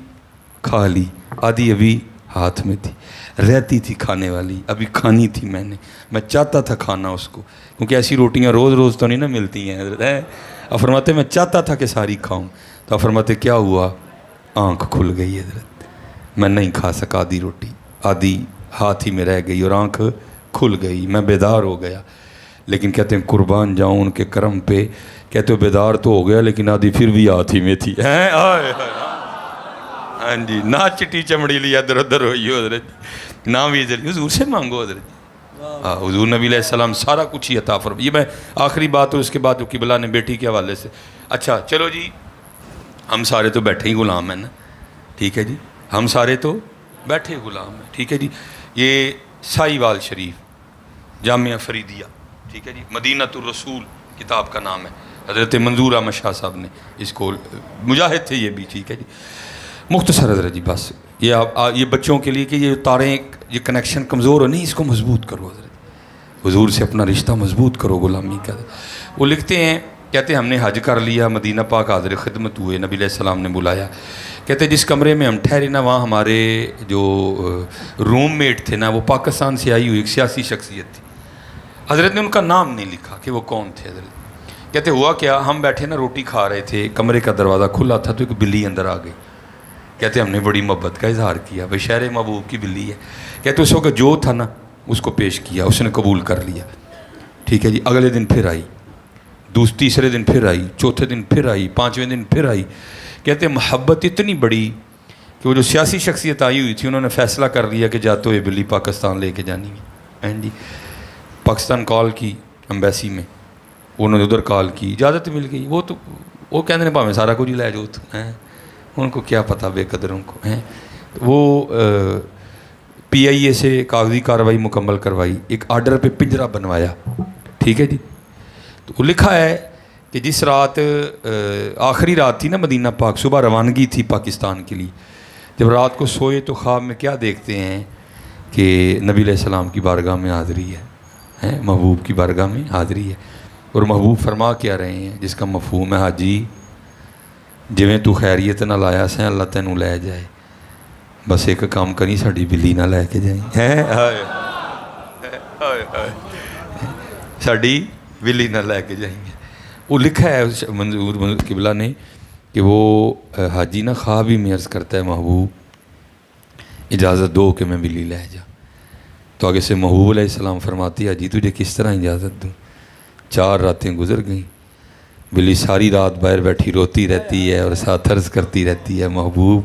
کھا لی، آدھی ابھی ہاتھ میں تھی، رہتی تھی کھانے والی، ابھی کھانی تھی میں چاہتا تھا کھانا اس کو، کیونکہ ایسی روٹیاں روز روز تو نہیں نا ملتی ہیں حضرت۔ اب فرماتے میں چاہتا تھا کہ ساری کھاؤں، تو اب فرماتے کیا ہوا، آنکھ کھل گئی حضرت، میں نہیں کھا سکا آدھی روٹی، آدھی ہاتھ ہی میں رہ گئی اور آنکھ کھل گئی، میں بیدار ہو گیا۔ لیکن کہتے ہیں قربان جاؤں ان کے کرم پہ، کہتے ہو بیدار تو ہو گیا لیکن آدھی پھر بھی ہاتھ ہی میں تھی۔ ہاں جی، نہ چٹی چمڑی لیا ادھر ادھر ہوئی ہو حضرت، نہ بھی ادھر، حضور سے مانگو حضرت۔ ہاں، حضور نبی علیہ السلام سارا کچھ ہی عطا فرمائے۔ یہ میں آخری بات اور اس کے بعد قبلہ نے بیٹی کے حوالے سے، اچھا چلو جی، ہم سارے تو بیٹھے ہی غلام ہیں نا، ٹھیک ہے جی، ہم سارے تو بیٹھے غلام ہیں، ٹھیک ہے جی۔ یہ سائی وال شریف جامعہ فریدیہ، ٹھیک ہے جی، مدینۃ الرسول کتاب کا نام ہے، حضرت منظور احمد شاہ صاحب نے اس کو، مجاہد تھے یہ بھی، ٹھیک ہے جی۔ مختصر حضرت جی، بس یہ بچوں کے لیے کہ یہ تاریں، یہ کنیکشن کمزور ہو نہیں، اس کو مضبوط کرو حضرت، حضور سے اپنا رشتہ مضبوط کرو غلامی کا۔ وہ لکھتے ہیں، کہتے ہیں ہم نے حج کر لیا، مدینہ پاک حاضر خدمت ہوئے، نبی علیہ السلام نے بلایا، کہتے ہیں جس کمرے میں ہم ٹھہرے نا، وہاں ہمارے جو روم میٹ تھے نا، وہ پاکستان سے آئی ہوئی ایک سیاسی شخصیت تھی۔ حضرت نے ان کا نام نہیں لکھا کہ وہ کون تھے حضرت۔ کہتے ہوا کیا، ہم بیٹھے نا روٹی کھا رہے تھے، کمرے کا دروازہ کھلا تھا تو ایک بلی اندر آ گئی۔ کہتے ہم نے بڑی محبت کا اظہار کیا، بھائی شہر محبوب کی بلی ہے، کہتے اس وقت جو تھا نا اس کو پیش کیا، اس نے قبول کر لیا، ٹھیک ہے جی۔ اگلے دن پھر آئی، تیسرے دن پھر آئی، چوتھے دن پھر آئی، پانچویں دن پھر آئی۔ کہتے محبت اتنی بڑی کہ وہ جو سیاسی شخصیت آئی ہوئی تھی انہوں نے فیصلہ کر لیا کہ جاتے ہوئے بلی پاکستان لے کے جانی ہے جی۔ پاکستان کال کی امبیسی میں، انہوں نے ادھر کال کی، اجازت مل گئی، وہ تو وہ کہتے ہیں پاویں سارا کچھ ہی لے جو ہیں، ان کو کیا پتہ بے قدروں کو ہیں۔ وہ پی آئی اے سے کاغذی کارروائی مکمل کروائی، ایک آرڈر پہ پنجرہ بنوایا، ٹھیک ہے جی۔ تو وہ لکھا ہے کہ جس رات آخری رات تھی نا مدینہ پاک، صبح روانگی تھی پاکستان کے لیے، جب رات کو سوئے تو خواب میں کیا دیکھتے ہیں کہ نبی علیہ السلام کی بارگاہ میں حاضری ہے، محبوب کی بارگاہ میں حاضری ہے، اور محبوب فرما کیا رہے ہیں جس کا مفہوم ہے حاجی جویں تو خیریت نہ لایا سیں اللہ تینوں لے جائے، بس ایک کام کری ساڈی بلی نہ لے کے جائیں، ساڈی بلی نہ لے کے جائیں گے۔ وہ لکھا ہے منظور قبلہ نے کہ وہ حاجی نا خواب ہی میں عرض کرتا ہے محبوب اجازت دو کہ میں بلی لے جا، تو آگے سے محبوب علیہ السلام فرماتی حاجی تجھے کس طرح اجازت دوں، 4 راتیں گزر گئیں، بلی ساری رات باہر بیٹھی روتی رہتی ہے اور ساتھ عرض کرتی رہتی ہے محبوب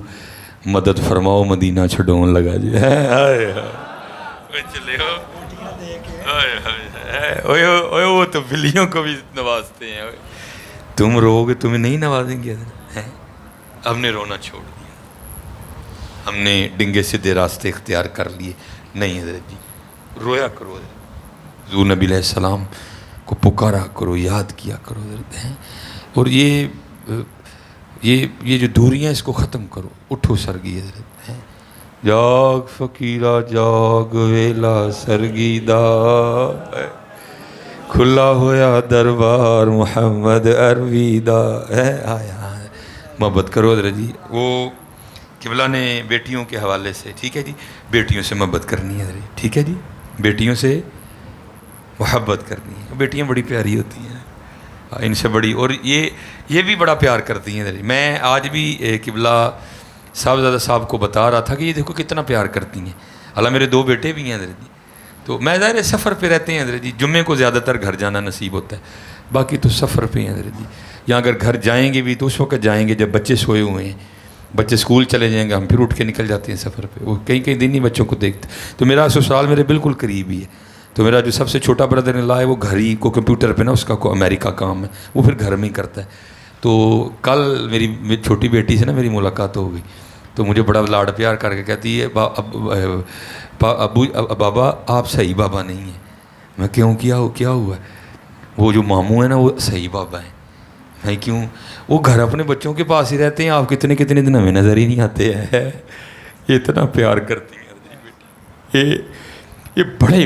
مدد فرماؤ مدینہ چھڈون لگا جی۔ چلے وہ تو بلیوں کو بھی نوازتے ہیں، تم رو گے تمہیں نہیں نوازیں گے، ہم نے رونا چھوڑ دیا، ہم نے ڈنگے سیدھے راستے اختیار کر لیے، نہیں حضرت جی رویا کرو، حضور نبی علیہ السلام کو پکارا کرو، یاد کیا کرو حضرت، اور یہ جو دوریاں اس کو ختم کرو، اٹھو سرگی حضرت، جاگ فقیرہ جاگ ویلا سرگی دا، کھلا ہویا دربار محمد عربی دا، آیا محبت کرو حضرت جی۔ وہ قبلہ نے بیٹیوں کے حوالے سے، ٹھیک ہے جی، بیٹیوں سے محبت کرنی ہے حضرت، ٹھیک ہے جی، بیٹیوں سے محبت کرنی ہے، بیٹیاں بڑی پیاری ہوتی ہیں ان سے بڑی، اور یہ بھی بڑا پیار کرتی ہیں۔ میں آج بھی قبلہ صاحبزادہ صاحب کو بتا رہا تھا کہ یہ دیکھو کتنا پیار کرتی ہیں، حالانکہ میرے 2 بیٹے بھی ہیں حضرت جی، تو میں ظاہر سفر پہ رہتے ہیں حضرت جی، جمعے کو زیادہ تر گھر جانا نصیب ہوتا ہے، باقی تو سفر پہ ہیں حضرت جی، یا اگر گھر جائیں گے بھی تو اس وقت جائیں گے جب بچے سوئے ہوئے ہیں، بچے اسکول چلے جائیں گے ہم پھر اٹھ کے نکل جاتے ہیں سفر پہ، وہ کئی دن ہی بچوں کو دیکھتے، تو میرا سسرال میرے بالکل قریب ہی ہے، تو میرا جو سب سے چھوٹا بردر ان لا ہے وہ گھر ہی کو کمپیوٹر پہ نا اس کا کوئی امریکہ کام ہے، وہ پھر گھر میں ہی کرتا ہے۔ تو کل میری چھوٹی بیٹی سے نا میری ملاقات ہو گئی، تو مجھے بڑا لاڈ پیار کر کے کہتی ہے بابا آپ صحیح بابا نہیں ہیں۔ میں کیوں کیا ہوا ہے؟ وہ جو ماموں ہیں نا وہ صحیح بابا ہیں۔ میں کیوں؟ وہ گھر اپنے بچوں کے پاس ہی رہتے ہیں، آپ کتنے دن ہمیں نظر ہی نہیں آتے ہیں، یہ اتنا پیار کرتی ہیں بیٹی، یہ بڑے